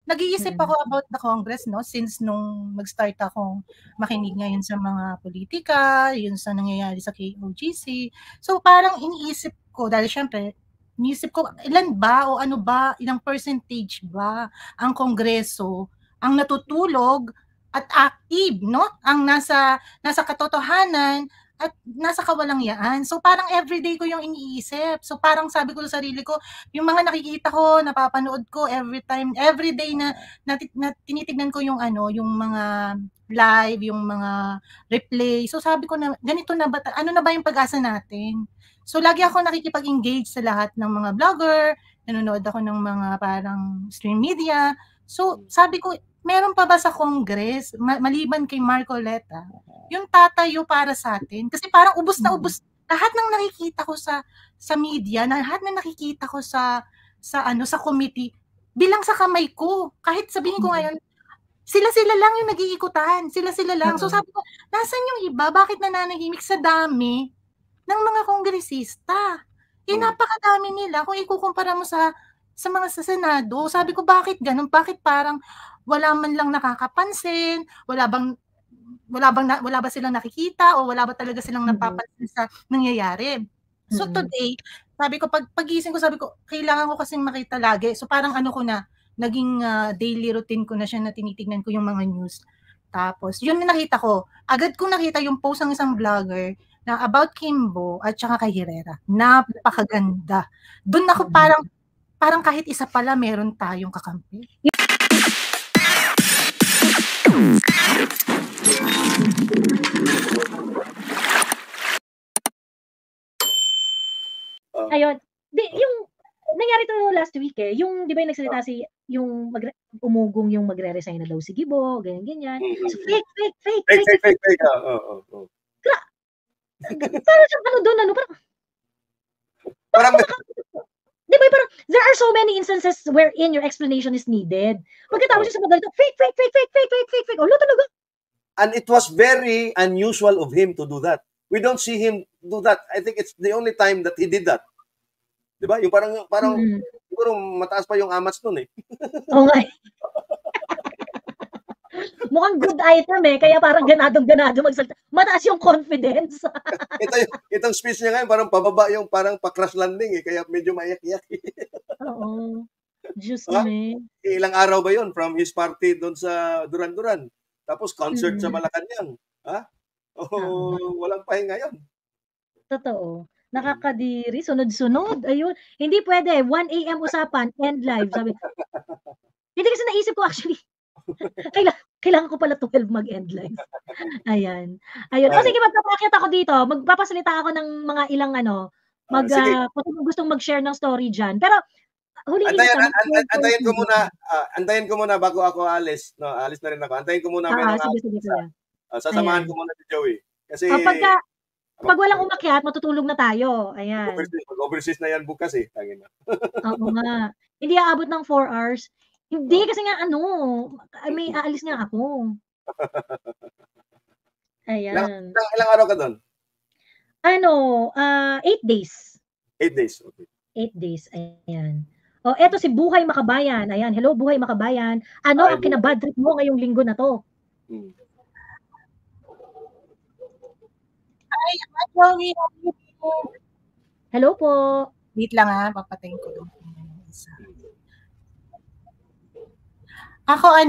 nag-iisip ako about the Congress, no? Since nung mag-start akong makinig ngayon sa mga politika, yun sa nangyayari sa KOGC. So parang iniisip ko, dahil syempre, iniisip ko, ilan ba o ano ba, ilang percentage ba ang Kongreso ang natutulog at active, no? Ang nasa katotohanan at nasa kawalangyaan. So parang everyday ko yung iniisip. So parang sabi ko sa sarili ko, yung mga nakikita ko, napapanood ko every day na tinitignan ko yung yung mga live, yung mga replay. So sabi ko na ganito na ba, ano na ba yung pag-asa natin? So lagi ako nakikipag-engage sa lahat ng mga vlogger, nanonood ako ng mga parang stream media. So sabi ko, meron pa ba sa Congress, maliban kay Marcoleta, yung tatayo para sa atin? Kasi parang ubos na ubos lahat ng nakikita ko sa media, lahat ng nakikita ko sa committee, bilang sa kamay ko. Kahit sabihin ko ngayon, sila lang yung nag-iikutan, sila lang. So sabi ko, nasan yung iba? Bakit nananahimik sa dami ng mga kongresista? Napakadami nila kung ikukumpara mo sa mga sa Senado. Sabi ko, bakit ganun? Bakit parang wala man lang nakakapansin, wala ba silang nakikita o wala ba talaga silang napapansin sa nangyayari? So today, sabi ko, pagising ko, sabi ko, kailangan ko kasing makita lagi. So parang naging daily routine ko na siya na tinitignan ko yung mga news. Tapos, yun na nakita ko. Agad kong nakita yung post ng isang vlogger na about Kimbo at saka kay Herrera. Napakaganda. Doon ako parang kahit isa pala meron tayong kakampi. Ayun. Yung nangyari to last week yung di ba yung nagsalita yung umugong yung magre-resign na daw si Gibo, ganyan. So fake. Parang siyang doon, parang di ba parang there are so many instances wherein your explanation is needed. Pagkatapos siya sa magalito, fake. Ano talaga? And it was very unusual of him to do that. We don't see him do that. I think it's the only time that he did that. Di ba? Yung parang siguro mataas pa yung amats nun Oo nga. Mukhang good item kaya parang ganado magsalita. Mataas yung confidence. Itong speech niya ngayon, parang pababa yung parang pa-crash landing kaya medyo maiyak-iyak. Oo. Diyos me. Ilang araw ba yun from his party doon sa Duran-Duran? Tapos concert sa Malacanang. Walang pahinga yun. Totoo. Nakakadiri, sunod-sunod. Ayun. Hindi pwede. 1 a.m. usapan, end live. Sabi. Hindi kasi naisip ko actually. Kailangan ko pala 12 mag-end live. Ayan. O sige, magpapakit ako dito. Magpapasalita ako ng mga ilang kung gustong mag-share ng story dyan. Pero, antayin ko muna bago ako alis. No, alis na rin ako. Antayin ko muna. Sige. Sasamahan ko muna si Joey. Kasi, pag walang umakyat, matutulog na tayo. Ayan. Overseas na yan bukas Tangin na. Oo nga. Hindi aabot ng 4 hours. Hindi, kasi nga may aalis nga ako. Ayan. Ilang araw ka doon? 8 days. 8 days, okay. 8 days, ayan. Eto si Buhay Makabayan. Ayan, hello Buhay Makabayan. Ano ang kinabad trip mo ngayong linggo na to? Hi, Joey. Hello po. Wait lang papatayin ko doon. Ako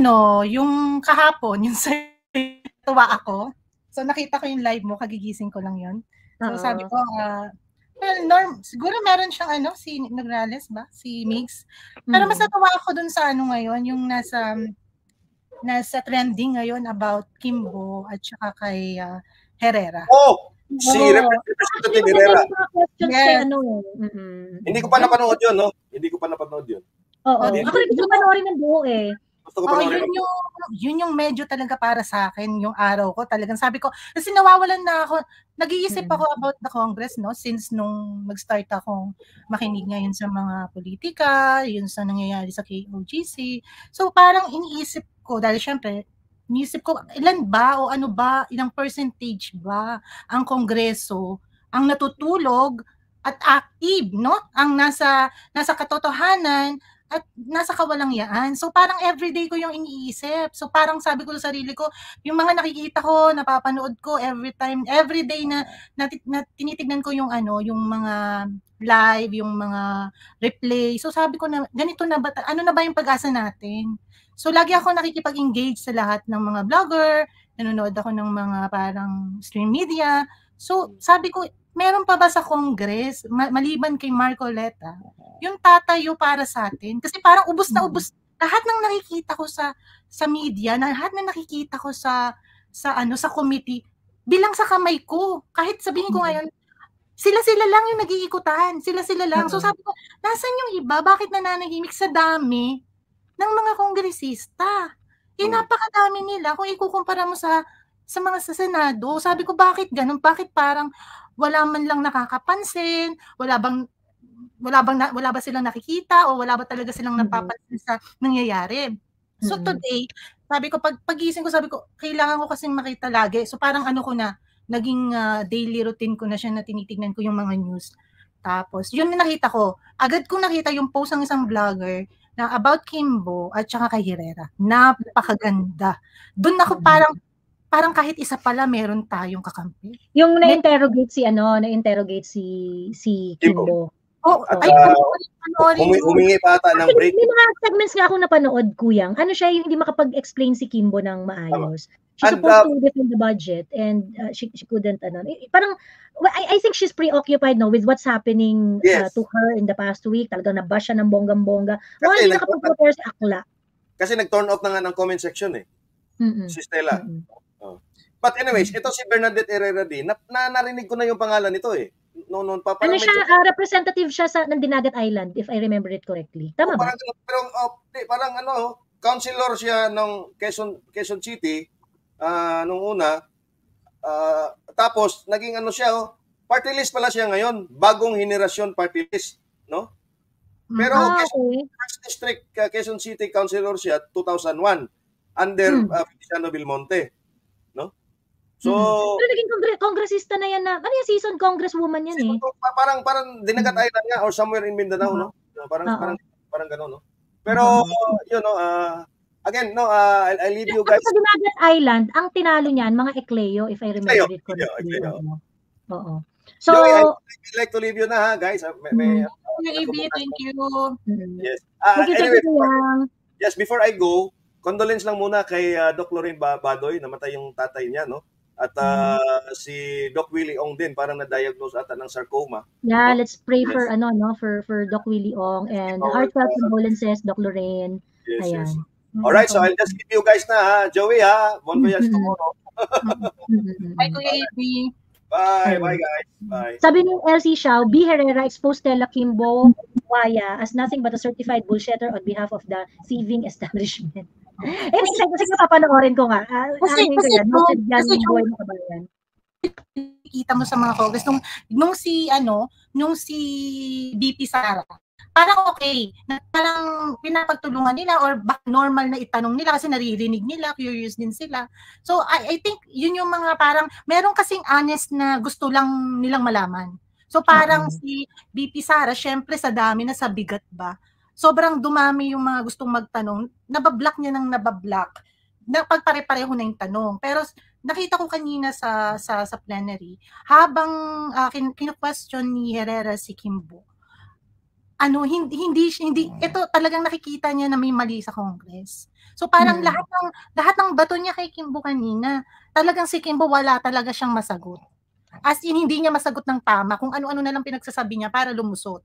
yung kahapon, yung tuwa ako. So nakita ko yung live mo, kagigising ko lang yun. So sabi ko, siguro meron siyang si Nograles ba? Si Migs. Pero mas natuwa ako dun sa ngayon, yung nasa trending ngayon about Kimbo at saka kay Herrera. Si Representative Herrera. Yes. Hindi ko pa napanood yun, no? Hindi ko pa napanood yun. Oo. Ako rin gusto panoorin ng buo yun yung medyo talaga para sa akin, yung araw ko. Talagang sabi ko, kasi nawawalan na ako, nag-iisip ako about the Congress, no? Since nung mag-start akong makinig ngayon sa mga politika, yun sa nangyayari sa KOGC. So parang iniisip ko, dahil syempre, iniisip ko, ilan ba o ano ba, ilang percentage ba ang Kongreso ang natutulog at active, no? Ang nasa katotohanan at nasa kawalangyaan. So parang everyday ko yung iniisip. So parang sabi ko sa sarili ko, yung mga nakikita ko, napapanood ko every day na tinitignan ko yung yung mga live, yung mga replay. So sabi ko na ganito na ba, ano na ba yung pag-asa natin? So lagi ako nakikipag-engage sa lahat ng mga vlogger, nanonood ako ng mga parang stream media. So sabi ko, meron pa ba sa Congress, maliban kay Marcoleta, yung tatayo para sa atin? Kasi parang ubos na ubos lahat ng nakikita ko sa media, lahat ng nakikita ko sa committee, bilang sa kamay ko. Kahit sabihin ko ngayon, sila lang yung nag-iikutan. Sila lang. So sabi ko, nasan yung iba? Bakit nananahimik sa dami ng mga kongresista? Napakadami nila. Kung ikukumpara mo sa mga sa Senado, sabi ko, bakit ganun? Bakit parang wala man lang nakakapansin? Wala ba silang nakikita o wala ba talaga silang napapansin sa nangyayari? So today, sabi ko, pagising ko, sabi ko, kailangan ko kasing makita lagi. So parang naging daily routine ko na siya na tinitignan ko yung mga news. Tapos, yun na nakita ko. Agad ko nakita yung post ng isang vlogger na about Kimbo at saka kay Herrera. Napakaganda. Doon ako parang kahit isa pala meron tayong kakampi. Yung na-interrogate si Kimbo. Humingi pa ata ng break. May mga segments nga akong napanood, Kuyang. Ano siya yung hindi makapag-explain si Kimbo ng maayos. She's supposed to defend the budget and she couldn't. Parang, I think she's preoccupied with what's happening to her in the past week. Talagang nabash siya ng bonggang-bongga. Hindi nakapag-prepare si Akla. Kasi nag-turn off na nga ng comment section si Stella. But anyways, ito si Bernadette Herrera din. Narinig ko na yung pangalan nito Noon pa ano siya, representative siya ng Dinagat Island, if I remember it correctly. Tama ba? Parang councilor siya ng Quezon City nung una. Tapos naging siya, party list pala siya ngayon, bagong henerasyon party list, no? Pero First District Quezon City councilor siya 2001 under Feliciano Belmonte, no? So, pero naging kongresista na yan ano yung seasoned congresswoman yan Parang Dinagat Island nga or somewhere in Mindanao, no? Parang gano'n, no? Pero, again, I'll leave you guys. Sa Dinagat Island, ang tinalo niyan, mga Ecleo, if I remember it correctly. Oo. So, I'd like to leave you na, guys. Thank you. Yes. Anyway, yes, before I go, condolence lang muna kay Doc Lorraine Badoy, namatay yung tatay niya, no? At si Doc Willie Ong din, parang na-diagnose ata ng sarcoma. Yeah, let's pray for for Doc Willie Ong and heartfelt condolences, Doc Lorraine. Yes. Alright, so I'll just give you guys na, Joey, Bon voyage tomorrow. Bye, Kuya AB. Bye, guys. Bye. Sabi ni LC Xiao, B. Herrera exposed Stella Kimbo Waya as nothing but a certified bullshitter on behalf of the thieving establishment. Kasi papanoorin ko nga. Kasi kita mo sa mga Congress nung si BP Sara, parang okay, parang pinapagtulungan nila or normal na itanong nila kasi naririnig nila, curious din sila. So I think yun yung mga parang meron kasing honest na gusto lang nilang malaman. So parang si BP Sara, syempre sa dami na sa bigat ba, sobrang dumami yung mga gustong magtanong, nabablock niya ng nabablock, na pagpare-pareho na yung tanong. Pero nakita ko kanina sa plenary, habang kinu-question ni Herrera si Kimbo, hindi ito talagang nakikita niya na may mali sa Congress. So parang lahat ng bato niya kay Kimbo kanina, talagang si Kimbo wala talaga siyang masagot. As in, hindi niya masagot ng tama kung ano-ano na lang pinagsasabi niya para lumusot.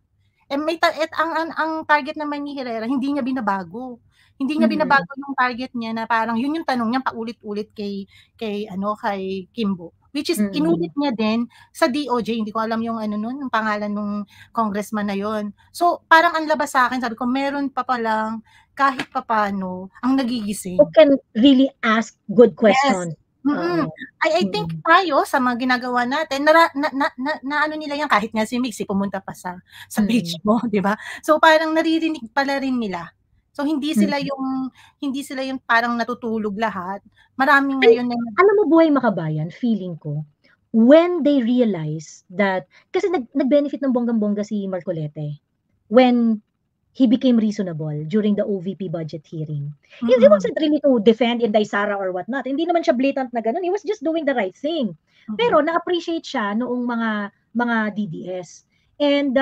Ang target naman ni Herrera, hindi niya binabago. Hindi niya binabago yung target niya na parang yun yung tanong niya paulit-ulit kay Kimbo. Which is inulit niya din sa DOJ, hindi ko alam yung yung pangalan ng congressman na yon. So parang ang labas sa akin, sabi ko meron pa palang kahit papano ang nagigising. Who can really ask good questions. Yes. I think tayo sa mga ginagawa natin na nila yan, kahit nga si Mixie pumunta pa sa page mo, di ba? So parang naririnig pala rin nila. So hindi sila yung parang natutulog lahat. Maraming ngayon na alam mo, Buhay Makabayan, feeling ko when they realize that kasi nag-benefit ng bonggang-bongga si Marcoleta when he became reasonable during the OVP budget hearing. He wasn't really to defend Inday Sara or whatnot. Hindi naman siya blatant na ganun. He was just doing the right thing. Pero na-appreciate siya noong mga DDS. And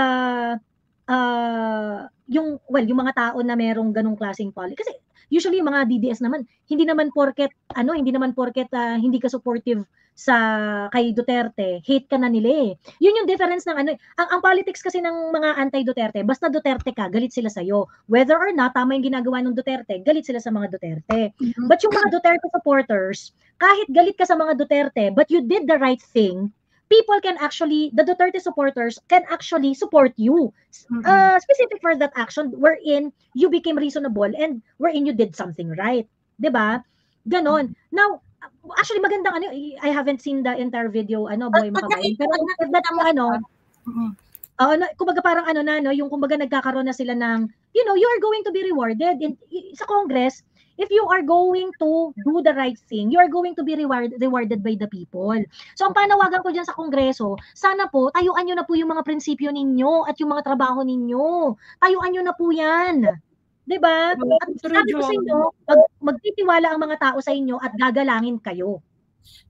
yung mga tao na merong ganung klaseng policy. Kasi usually yung mga DDS naman, hindi naman porket hindi ka supportive kay Duterte, hate ka na nila eh. Yun yung difference ng ang politics kasi ng mga anti-Duterte, basta Duterte ka, galit sila sa'yo. Whether or not tama yung ginagawa ng Duterte, galit sila sa mga Duterte. But yung mga Duterte supporters, kahit galit ka sa mga Duterte, but you did the right thing, the Duterte supporters can actually support you. Specific for that action wherein you became reasonable and wherein you did something right. 'Di ba? Ganon. Now, actually magandang I haven't seen the entire video Boy Makabayan. Pero kumbaga parang yung kumbaga nagkakaroon na sila ng you are going to be rewarded sa Congress. If you are going to do the right thing, you are going to be rewarded by the people. So ang panawagan ko dyan sa Kongreso, sana po, tayuan nyo na po yung mga prinsipyo ninyo at yung mga trabaho ninyo. Tayuan nyo na po yan. Diba? At sabi ko sa inyo, magtitiwala ang mga tao sa inyo at gagalangin kayo.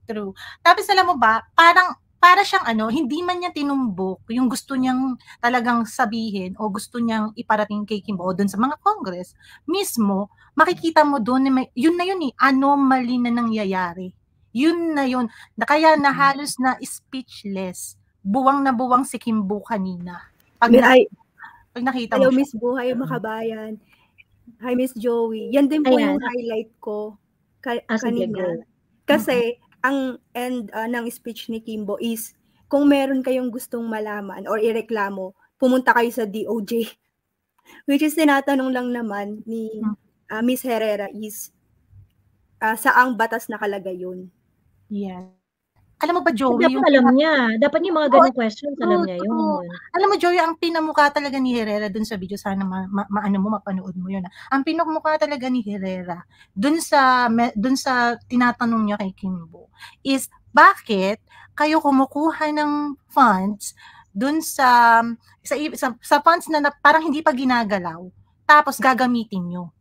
True. Tapos alam mo ba, para siyang hindi man niya tinumbok yung gusto niyang talagang sabihin o gusto niyang iparating kay Kimbo o doon sa mga Congress, mismo, makikita mo doon, yun na yun anomaly na nangyayari. Yun na yun. Kaya na halos na speechless. Buwang na buwang si Kimbo kanina. Pag nakita mo. Hello, Miss Buhay Makabayan. Hi, Miss Joey. Yan din po yung highlight ko kanina. Kasi, ang end ng speech ni Kimbo is, kung meron kayong gustong malaman or ireklamo, pumunta kayo sa DOJ. Which is, tinatanong lang naman ni Miss Herrera is, saang batas nakalagay yun? Yeah. Alam mo ba, Joey? Dapat alam niya. Dapat yung mga ganong questions, alam niya yun. Alam mo, Joey, ang pinamukha talaga ni Herrera dun sa video, sana mapanood mo yun. Ang pinamukha talaga ni Herrera dun sa tinatanong niya kay Kimbo is, bakit kayo kumukuha ng funds dun sa funds na parang hindi pa ginagalaw, tapos gagamitin nyo?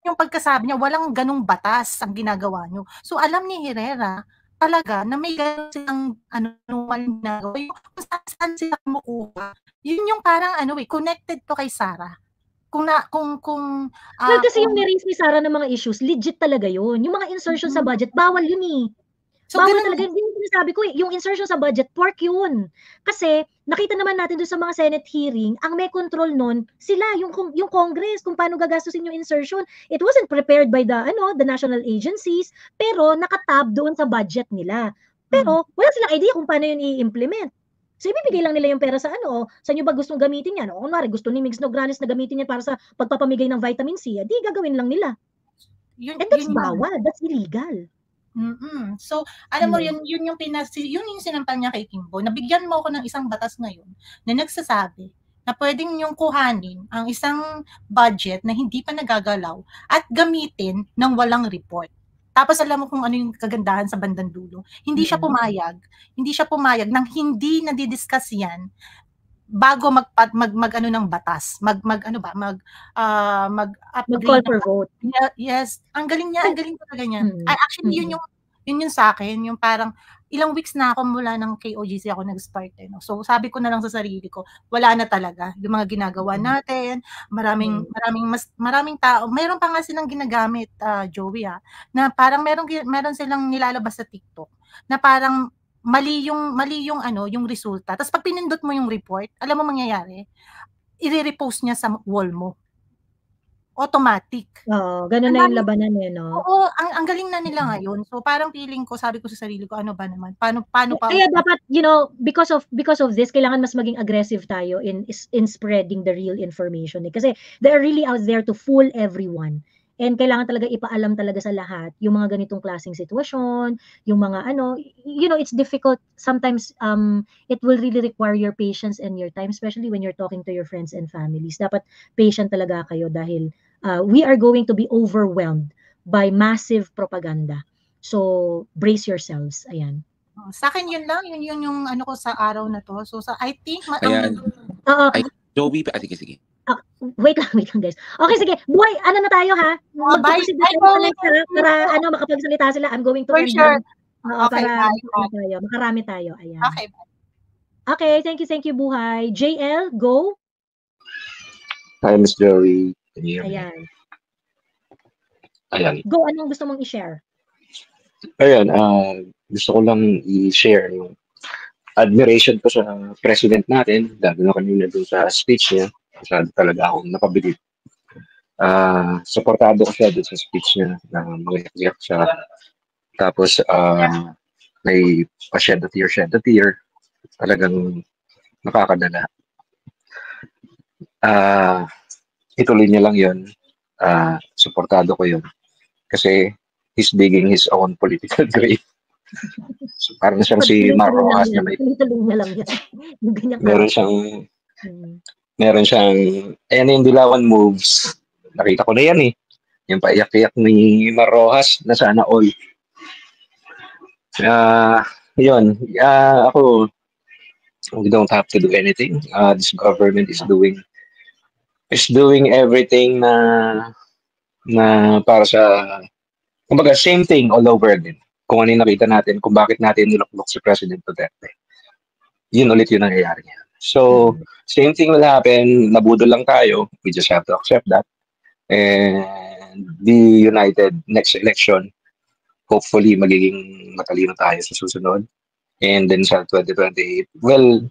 Yung pagkasabi niya, walang ganung batas ang ginagawa nyo. So, alam ni Herrera talaga na may ganun silang ginagawa. Yung kung saan sila kumukuha, yun yung parang connected to kay Sara. Kasi yung ni-raise ni Sara ng mga issues, legit talaga yun. Yung mga insertion sa budget, bawal yun eh. So, bawal talaga. Yung sinasabi ko, yung insertion sa budget, pork yun. Kasi, nakita naman natin doon sa mga Senate hearing, ang may control nun, sila, yung Congress, kung paano gagastusin yung insertion. It wasn't prepared by the national agencies, pero nakatab doon sa budget nila. Pero, wala silang idea kung paano yun i-implement. So, ibibigay lang nila yung pera sa sa inyo ba gustong gamitin yan? O, kunwari, gusto ni Migs Nograles na gamitin yan para sa pagpapamigay ng vitamin C, di gagawin lang nila. And that's bawal. That's illegal. So, alam mo, yun yung sinampal niya kay Kimbo. Nabigyan mo ako ng isang batas ngayon na nagsasabi na pwedeng yung kuhanin ang isang budget na hindi pa nagagalaw at gamitin ng walang report. Tapos alam mo kung ano yung kagandahan sa bandang dulo. Hindi siya pumayag nang hindi nadidiscuss yan bago ng batas, mag-call for vote. Yes, ang galing talaga niya. Actually, yun yung sa akin, yung parang ilang weeks na ako mula ng KOGC ako nag-start. So, sabi ko na lang sa sarili ko, wala na talaga yung mga ginagawa natin. Maraming tao. Mayroon pa nga silang ginagamit, Joey, na parang meron silang nilalabas sa TikTok na parang mali yung resulta. Tapos pag pinindot mo yung report, alam mo mangyayari, i-repost niya sa wall mo. Automatic. Oo, ganun na yung labanan niya, no? Oo, ang galing na nila ngayon. So parang feeling ko, sabi ko sa sarili ko, ano ba naman? Paano pa? Kaya dapat, because of this, kailangan mas maging aggressive tayo in spreading the real information. Kasi they're really out there to fool everyone. And kailangan talaga ipaalam talaga sa lahat yung mga ganitong klaseng sitwasyon, yung mga it's difficult. Sometimes it will really require your patience and your time, especially when you're talking to your friends and families. Dapat patient talaga kayo dahil we are going to be overwhelmed by massive propaganda. So brace yourselves. Ayan. Sa akin yun lang, yun yung ko sa araw na to. So I think Joey, sige. Wait lang guys. Okay, sige. Buhay, ano na tayo ha? Magpapasid na tayo para makapagsalita sila. I'm going to For end sure. para makarami tayo. Ayan. Okay. Okay, thank you, Buhay. JL, go. Hi, Miss Joey. Ayan. Go, anong gusto mong i-share? Ayan, gusto ko lang i-share yung admiration ko sa president natin, lalo na kanina doon sa speech niya. Masyado talaga akong napabilib. Supportado ko siya doon sa speech niya na mga siya. Tapos, may shed a tear. Talagang nakakadala. Ituloy niya lang yun. Supportado ko yun. Kasi he's digging his own political grave. So, parang siyang si Mar Rojas na may... Meron siyang yung dilawan moves. Nakita ko na yan eh. Yung paiyak-iyak ni Mar Rojas na sana all. Yun. Ako, we don't have to do anything. This government is doing everything na para sa, kumbaga, same thing all over again. Kung ano yung nakita natin, kung bakit natin niluklok si President Duterte. Yun ulit yung nangyayari niya. So, same thing will happen. Nabudol lang tayo. We just have to accept that. And be united next election. Hopefully, magiging matalino tayo sa susunod. And then sa 2028. Well,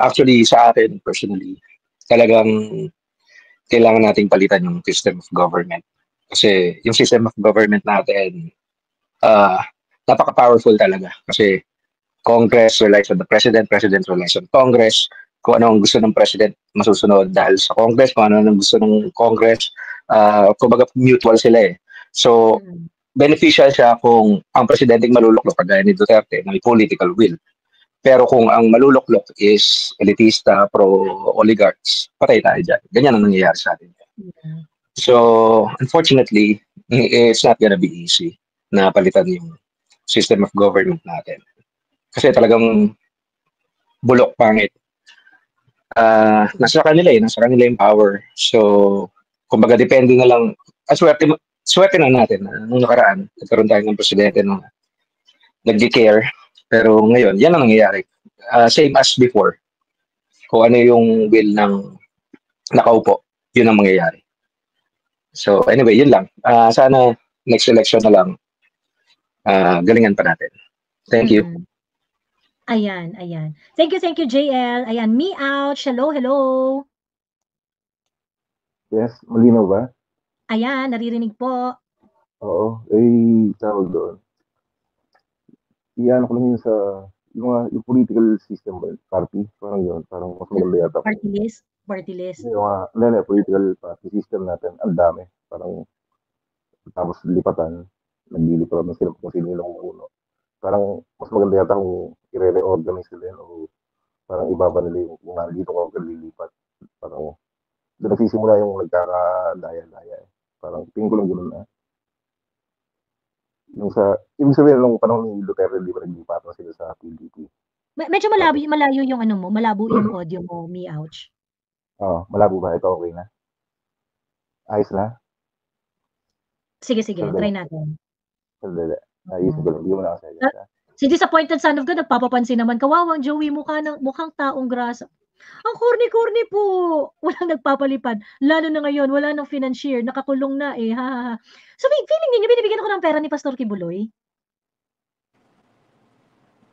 actually, sa akin, personally, talagang kailangan nating palitan yung system of government. Kasi yung system of government natin, napaka-powerful talaga. Kasi Congress relies on the President relies on Congress. Kung ano ang gusto ng President, masusunod dahil sa Congress. Kung ano ang gusto ng Congress, kumbaga mutual sila eh. So, beneficial siya kung ang Presidenteng maluluklok, kagaya ni Duterte, na may political will. Pero kung ang maluluklok is elitista, pro-oligarchs, patay tayo dyan. Ganyan ang nangyayari sa atin. So, unfortunately, it's not gonna be easy na palitan yung system of government natin. Kasi talagang bulok, pangit. Nasa kanila yung power. So, kumbaga, depende na lang. Swerte na natin. Nung nakaraan, nagkaroon tayo ng presidente na nag-care. Pero ngayon, yan ang nangyayari. Same as before. Kung ano yung will ng nakaupo, yun ang mangyayari. So, anyway, yun lang. Sana next election na lang, galingan pa natin. Thank you. Ayan. Thank you, JL. Ayan, me ouch. Hello. Yes, malinaw ba? Ayan, naririnig po. Oo, tawag doon. Iyan ko lang yun sa yung political system ba, party, parang yun, parang mas maganda yata. Party list? Yung political party system natin, ang dami. Parang tapos lipatan, naglilipatan sila kung sino yung uno. Parang mas maganda yata kung i-reorganize sila o parang ibaba nila yung kung nandito ka lilipat. Parang doon nagsisimula yung nagkakadaya-daya. Parang tingin ko lang gano'n na. Ibig sabihin nung panahon ni Duterte, di ba naglipatan sila sa PDP? Medyo malayo yung malabo yung audio mo, me ouch. Malabo ba? Ito okay na? Ayos na? Sige, try natin. Ayusin ko lang, hindi mo na kasi. Si disappointed son of God, nagpapapansin naman, kawawang Joey, mukhang taong grasa. Ang corny po. Walang nagpapalipad. Lalo na ngayon, wala nang financier, nakakulong na eh. Ha. So, feeling niyo, binibigyan ako ng pera ni Pastor Kibuloy?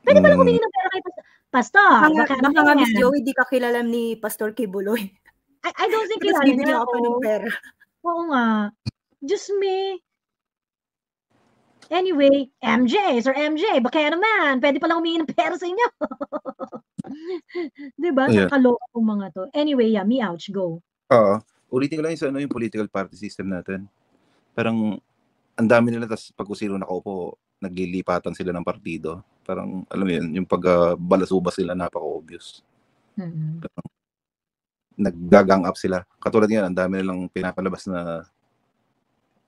Pwede pala humingi ng pera kay Pastor. Baka nga, Miss Joey, di ka kilala ni Pastor Kibuloy. I don't think kilala niya ako. Ng pera. Oo nga. Just me. Anyway, Sir MJ, baka naman, pwede pala humingi ng pera sa inyo. Diba? Yeah. Nakaloka kong mga to. Anyway, me ouch, go. Ulitin ko lang yung political party system natin. Parang, ang dami nila, tapos pag sino nakaupo, naglilipatan sila ng partido. Parang, alam mo yun, yung pag-balasubas sila, napaka-obvious. Parang, nag-gang up sila. Katulad yan, ang dami nilang pinapalabas na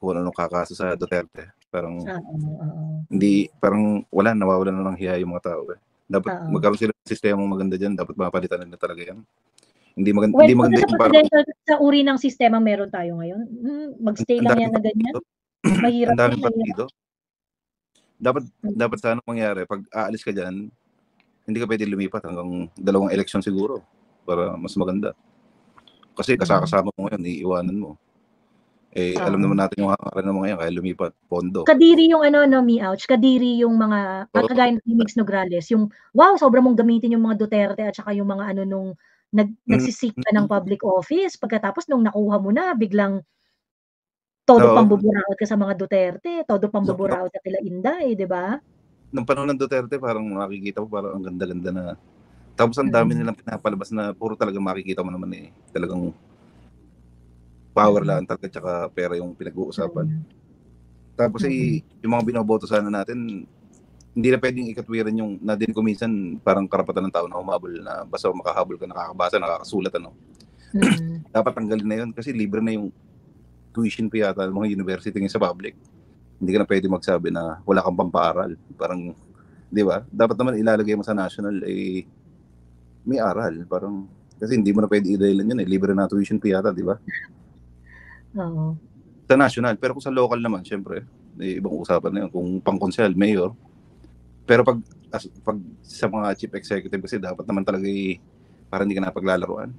kung anong kakaso sa Duterte. Parang hindi, parang nawawala na ng hiya yung mga tao. Dapat magkaroon sila ng sistema maganda dyan, dapat mapalitan nila talaga yan. Hindi maganda, Well, hindi kung maganda sa yung parang presidential, sa uri ng sistema meron tayo ngayon, magstay ang lang daming yan na ganyan. partido. Mahirap Ang daming yan, mahirap. partido. Dapat sana mangyari, pag aalis ka dyan, hindi ka pwede lumipat hanggang 2 eleksyon siguro para mas maganda. Kasi kasama mo ngayon, iiwanan mo. Alam naman natin yung hakaran mo ngayon, kaya lumipat, pondo. Kadiri yung ouch, kadiri yung mga, kagaya ng Migs Nograles, yung, wow, sobrang mong gamitin yung mga Duterte at saka yung mga nung nagsisik ka ng public office, pagkatapos nung nakuha mo na, biglang todo pambuburaot ka sa mga Duterte, todo pambuburaot ka kila Inday, di ba? Nung panahon ng Duterte, parang makikita mo, parang ang ganda-ganda na. Tapos ang dami nilang pinapalabas na puro talaga makikita mo naman talagang power lang talaga tsaka pera yung pinag-uusapan. Tapos yung mga binoboto sana natin, hindi na pwedeng ikatwiran yung na din ko minsan parang karapatan ng tao na humabol na basta makahabol ka, nakakabasa, nakakasulat Dapat tanggalin na yun kasi libre na yung tuition fee yata ng mga university ngayon sa public. Hindi ka na pwede magsabi na wala kang pampaaral. Parang, di ba? Dapat naman ilalagay mo sa national may aral. Parang, kasi hindi mo na pwede i-dahilan yun libre na tuition fee yata, di ba? Oo. Sa national. Pero kung sa local naman, syempre, ibang usapan na yun. Kung pang-konsel, mayor. Pero pag sa mga chief executive kasi dapat naman talaga parang hindi ka napaglalaruan.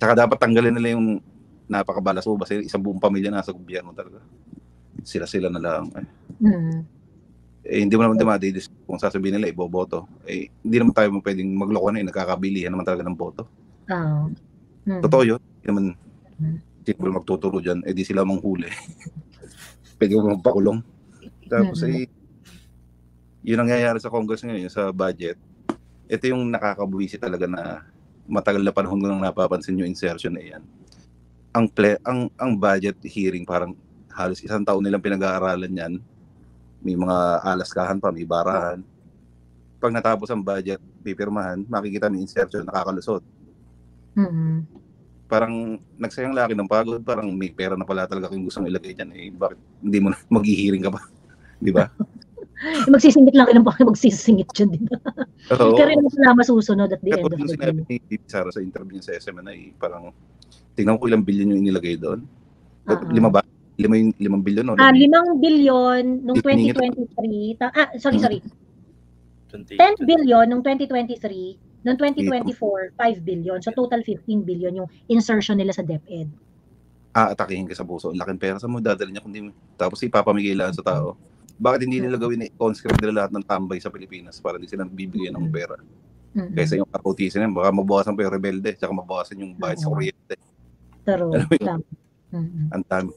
Tsaka dapat tanggalin nila yung napakabalasubas. Isang buong pamilya nasa gobyerno talaga. Sila na lang. Hindi mo naman madidis kung sasabihin nila iboboto. Hindi naman tayo pwedeng magloko na nagkakabilihan naman talaga ng boto. Totoo yun. Hindi naman simple magtuturo dyan, di sila manghuli. Pwede mo magpakulong. Tapos yun ang nangyayari sa Congress ngayon, sa budget. Ito yung nakakabuwisi talaga na matagal na panahon ko nang napapansin yung insertion na yan. Ang budget hearing, parang halos 1 taon nilang pinag-aaralan yan. May mga alaskahan pa, may barahan. Pag natapos ang budget, pipirmahan, makikita may insertion, nakakalusot. Parang nagsayang laki ng pagod, parang may pera na pala talaga kung gustong ilagay dyan. Bakit hindi mo na mag-hearing ka pa? Di ba? Magsisingit lang rin ang magsisingit dyan, di ba? Oo. Kaya rin sila masusunod at the end of the day. Sinabi ni Bibi Sara sa interview sa SMNI, parang tingnan ko ilang bilyon yung inilagay doon. 5 bilyon o? 5 bilyon nung 2023. Sorry. 10 billion nung 2023. Noong 2024, 5 billion. So total 15 billion yung insertion nila sa DepEd. Atakihin ka sa puso. Laking pera sa mo, dadalhin niya kundi tapos ipapamigay lang sa tao. Bakit hindi nila gawin conscript nila lahat ng tambay sa Pilipinas para hindi sila bibigyan ng pera? Kaysa yung ROTC na baka mabawasan pa yung rebelde tsaka mabawasan yung bayad sa kuryente. Pero, ang dami.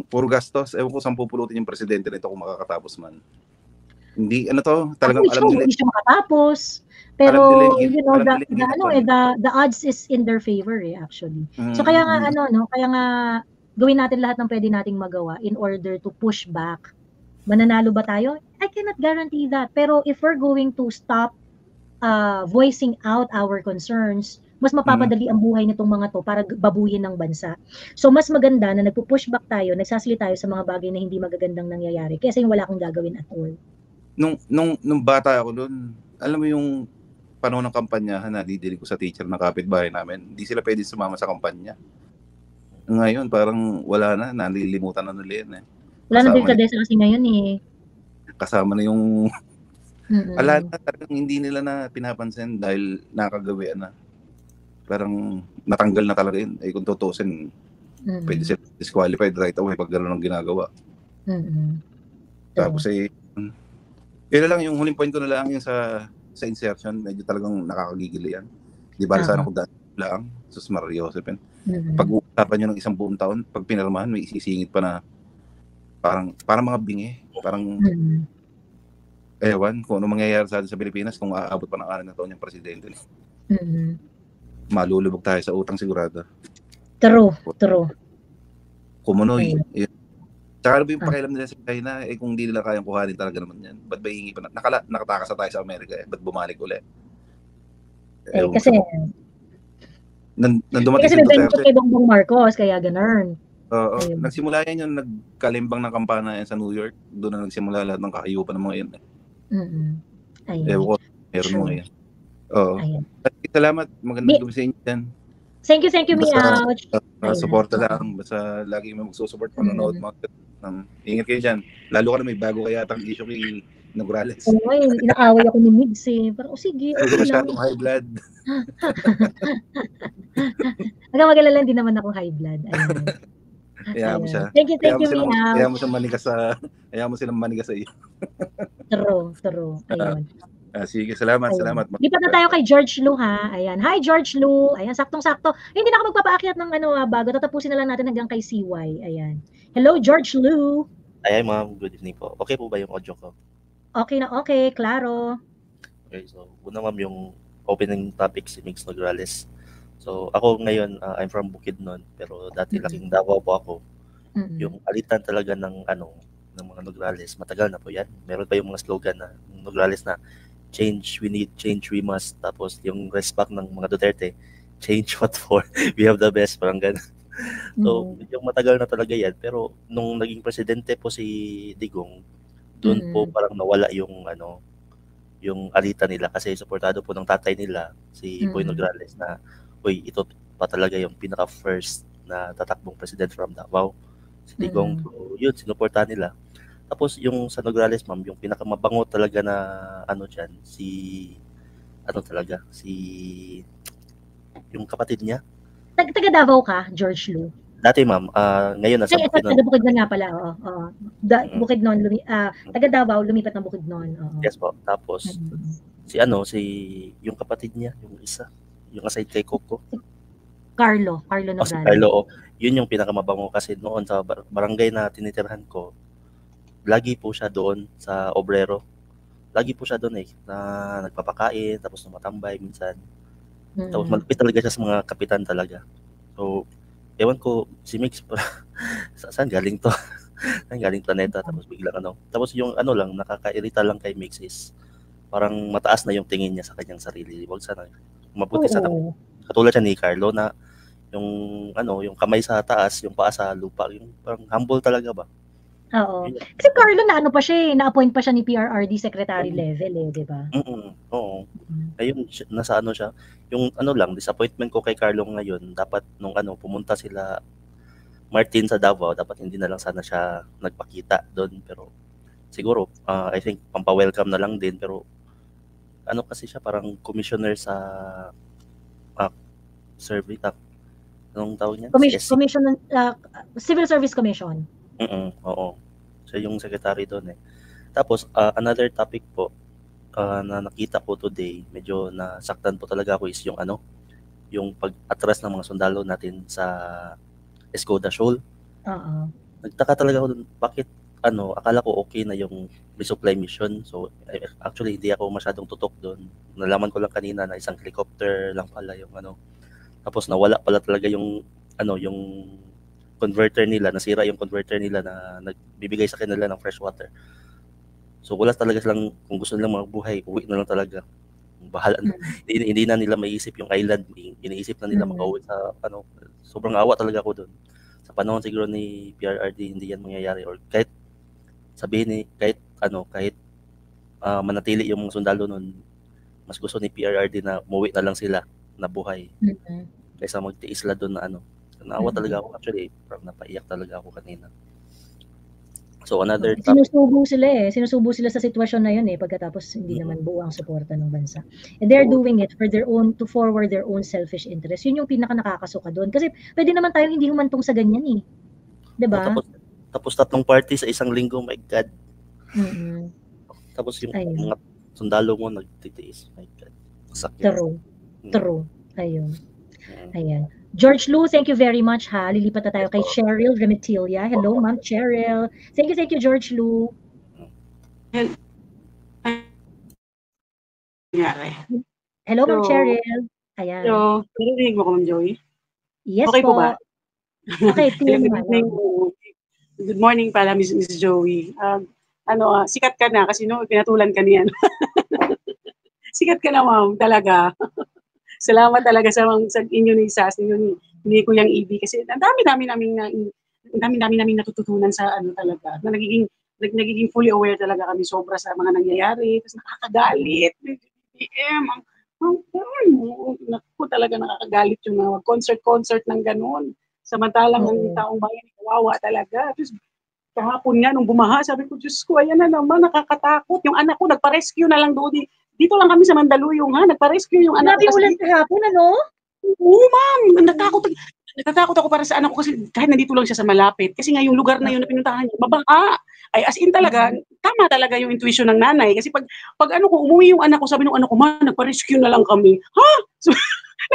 Puro gastos. Ewan ko saan pupulutin yung presidente nito kung makakatapos man. Hindi, talagang alam nila. Hindi siya makatapos. Pero, the odds is in their favor actually. So, kaya nga, kaya nga, gawin natin lahat ng pwede nating magawa in order to push back. Mananalo ba tayo? I cannot guarantee that. Pero if we're going to stop voicing out our concerns, mas mapapadali ang buhay nitong mga to para babuyin ng bansa. So mas maganda na nagpo-push back tayo, nagsasalita tayo sa mga bagay na hindi magagandang nangyayari kaysa yung wala kang gagawin at all. Nung bata ako doon, alam mo yung panahon ng kampanyahan na didinig ko sa teacher ng kapitbahay namin, hindi sila pwede sumama sa kampanya. Ngayon, parang wala na, nalilimutan na nila yan Wala na din kadesa kasi ngayon Kasama na yung ala na talagang hindi nila na pinapansin dahil nakagawian na. Parang natanggal na talaga yun. Kung tutusin, pwede sila disqualified right away pag gano'n ang ginagawa. Tapos yun lang, yung huling point ko na lang yung sa insertion, medyo talagang nakakagigil yan. Di ba sana kung dahil lang, sus Mario Josephin. Pag-uusapan nyo ng 1 buong taon, pag pinirmahan, may isisingit pa na parang mga bingi. Parang ewan kung ano mangyayari sa atin sa Pilipinas kung aabot pa ng 6 na taon yung presidente. Malulubog tayo sa utang sigurado. True. Kumunoy. Tsaka ano ba yung pakialam nila sa China? Kung hindi nila kayang kuhanin talaga naman yan. Ba't ba hihingi pa na? Nakatakas na tayo sa Amerika Ba't bumalik ulit? Kasi nandumating si Duterte. Kay Bongbong Marcos, kaya ganun. Oo. Nagsimula yan yung nagkalimbang ng kampana yan sa New York. Doon na nagsimula lahat ng kahayupan ng mga yan. Ayun. Ewan ko, meron mo ngayon. Oo. Salamat. Magandang gabi sa inyo dyan. Thank you, Miouch. Support lang. Basta lagi mo magsusupport, panonood mo. Ingat kayo dyan. Lalo ka na may bago kaya tang issue kay Nograles. Oo, inaaway ako ni Migs eh. Parang, sige, okay lang. Masyadong high blood. Hanggang magalala, hindi naman ako high blood. Ayun. Kaya mo siya. Thank you, Miouch. Kaya mo siya manigas sa, kaya mo silang manigas sa iyo. True. Ayun. Sige, salamat. Lipat na tayo kay George Lu, ha? Ayan. Hi, George Lu. Ayan, saktong-sakto. Hindi na ako magpapaakyat ng bago. Tatapusin na lang natin hanggang kay CY. Ayan. Hello, George Lu. Ayan, ma'am. Good evening po. Okay po ba yung audio ko? Okay na okay. Klaro. Okay, so una ma'am yung opening topic si Migs Nograles. So ako ngayon, I'm from Bukidnon, pero dati laking Davao po ako. Yung alitan talaga ng mga Nograles, matagal na po yan. Meron pa yung mga slogan na Nograles na change, we need, change, we must. Tapos yung respect ng mga Duterte, change what for, we have the best, parang gano'n. So, yung matagal na talaga yan. Pero nung naging presidente po si Digong, doon po parang nawala yung yung alitan nila kasi suportado po ng tatay nila, si Boy Nograles, na ito pa talaga yung pinaka-first na tatakbong president from Davao. Si Digong, yun, sinuportahan nila. Tapos yung sa Nograles, ma'am, yung pinakamabango talaga na dyan, yung kapatid niya. Taga Davao ka, George Lu? Dati, ma'am, ngayon nasa Bukidnon. Taga Bukidnon nga pala, oo. Bukidnon, taga Davao, lumipat ng Bukidnon. Yes po. Tapos, yung kapatid niya, yung isa, yung aside kay Coco. Carlo Nograles. Si Carlo, yun yung pinakamabango kasi noon sa barangay na tinitirhan ko, lagi po siya doon sa Obrero. Lagi po siya doon na nagpapakain, tapos tumatambay minsan. Tapos malapit talaga siya sa mga kapitan talaga. So, ewan ko, si Mix, saan galing to? Saan galing planeta? Tapos biglang Tapos yung lang, nakakairita lang kay Mix is, parang mataas na yung tingin niya sa kanyang sarili. Huwag sana, mabuti sana. Katulad siya ni Carlo na, yung kamay sa taas, yung paa sa lupa, yung parang humble talaga ba? Oo. Kasi Carlo pa siya na-appoint pa siya ni PRRD secretary level di ba? Oo. Ayun, nasa siya. Yung disappointment ko kay Carlo ngayon, dapat nung pumunta sila Martin sa Davao, dapat hindi na lang sana siya nagpakita doon, pero siguro I think pampa-welcome na lang din, pero kasi siya parang commissioner sa service, anong tawag niya? Commission, Civil Service Commission. Oo. Siya yung secretary doon Tapos, another topic po na nakita ko today, medyo nasaktan po talaga ako is yung pag-atras ng mga sundalo natin sa Escoda Shoal. Nagtaka talaga ako doon, bakit akala ko okay na yung resupply mission. So, actually, hindi ako masyadong tutok doon. Nalaman ko lang kanina na isang helicopter lang pala yung Tapos, nawala pala talaga yung yung converter nila, nasira yung converter nila na nagbibigay sa kanila ng fresh water. So wala talaga silang, kung gusto nilang mabuhay, uwi na lang talaga. Bahala na. Hindi na nila maiisip yung island, iniisip na nila makauwi sa sobrang awa talaga ako doon. Sa panahon siguro ni PRRD, hindi yan mangyayari, or kahit sabihin kahit manatili yung mga sundalo noon, mas gusto ni PRRD na umuwi na lang sila na buhay. Kaysa magtiis la doon na naawa talaga ako, actually, parang napaiyak talaga ako kanina. So another sinusubo sila sa sitwasyon na yun pagkatapos hindi naman buo ang suporta ng bansa. And they're doing it for their own, to forward their own selfish interest. Yun yung pinaka nakakasuka doon. Kasi pwede naman tayong hindi humantong sa ganyan 'di ba? Tapos 3 party sa isang linggo, my God. Tapos yung mga sundalo mo nagtitiis, my God. Sakit. True. Ayan. George Lu, thank you very much ha. Lilipat na tayo kay Cheryl Remetilia. Hello, Ma'am Cheryl. Thank you, George Lu. Hello, Ma'am Cheryl. Ayan. Hello. Narinig mo ko, Ma'am Joey? Yes okay po ba? Okay, Good morning pala, Miss Joey. Sikat ka na kasi pinatulan ka niyan. Sikat ka na, Ma'am, talaga. Salamat talaga sa inyo ni SAS, ni Kuyang EB, kasi ang dami naming natututunan sa talaga. Na nagiging fully aware talaga kami sobra sa mga nangyayari. Tapos nakakagalit. BBM, Naku, talaga nakakagalit yung mga concert ng ganun. Samantalang ang taong bayan, kawawa talaga. Tapos kahapon nga, nung bumaha, sabi ko, Diyos ko, ayan na naman, nakakatakot. Yung anak ko, nagpa-rescue na lang doon. Dito lang kami sa Mandaluyong, ha? Nagpa-rescue yung anak ko. Grabe ulan kahapon, ano? Oo, ma'am. Natatakot ako para sa anak ko kasi kahit nandito lang siya sa malapit. Kasi nga yung lugar na yun na pinuntahan niya, mabaha. Ay, as in talaga, tama talaga yung intuition ng nanay. Kasi pag ano ko, umuwi yung anak ko, sabi ng anak ko, ma, nagpa-rescue na lang kami. Ha? So,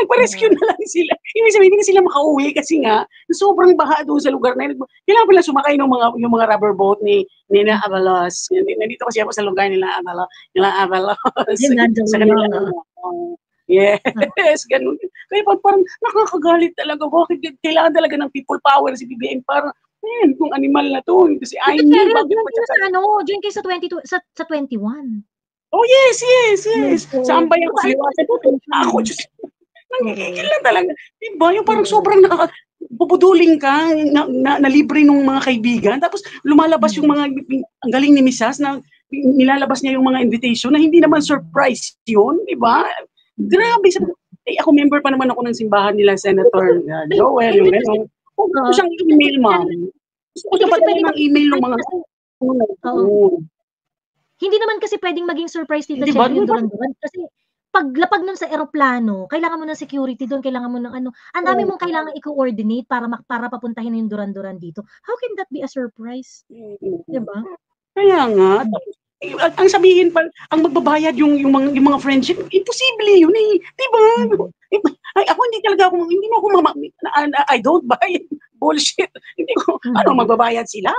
nagpa-rescue na lang sila. Ibig sabihin, hindi na sila makauwi kasi nga, sobrang baha doon sa lugar na yun. Kailangan pala sumakay ng yung mga rubber boat ni Nina Avalos. Nandito kasi ako sa lugar nila Avalos. Sa kanila. Yes, ganun. Kaya parang nakakagalit talaga. Bakit kailangan talaga ng people power si BBM para kung animal na to. Kasi I mean, diyan kayo sa 21. Oh, yes. Sa ambay ako ako, Diyos. Nangigigil lang talaga. Diba? Yung parang sobrang bubuduling ka na libre ng mga kaibigan. Tapos lumalabas yung mga, ang galing ni Misas na nilalabas niya yung mga invitation na hindi naman surprise yun. Diba? Grabe. Ako member pa naman ako ng simbahan nila, Senator Joel. Yung gano'n. Gusto siyang email, ma'am. Gusto pa ng email ng mga... Hindi naman kasi pwedeng maging surprise dito siya yung duran-duran. Kasi paglapag nun sa eroplano, kailangan mo ng security doon, kailangan mo ng ano. Ang dami mong kailangan i-coordinate para papuntahin yung duran-duran dito. How can that be a surprise? Diba? Kaya nga. Ang sabihin pa, ang magbabayad yung mga friendship, imposible yun eh. Diba? Ay, ako hindi mo ako I don't buy bullshit. Hindi ko, magbabayad sila?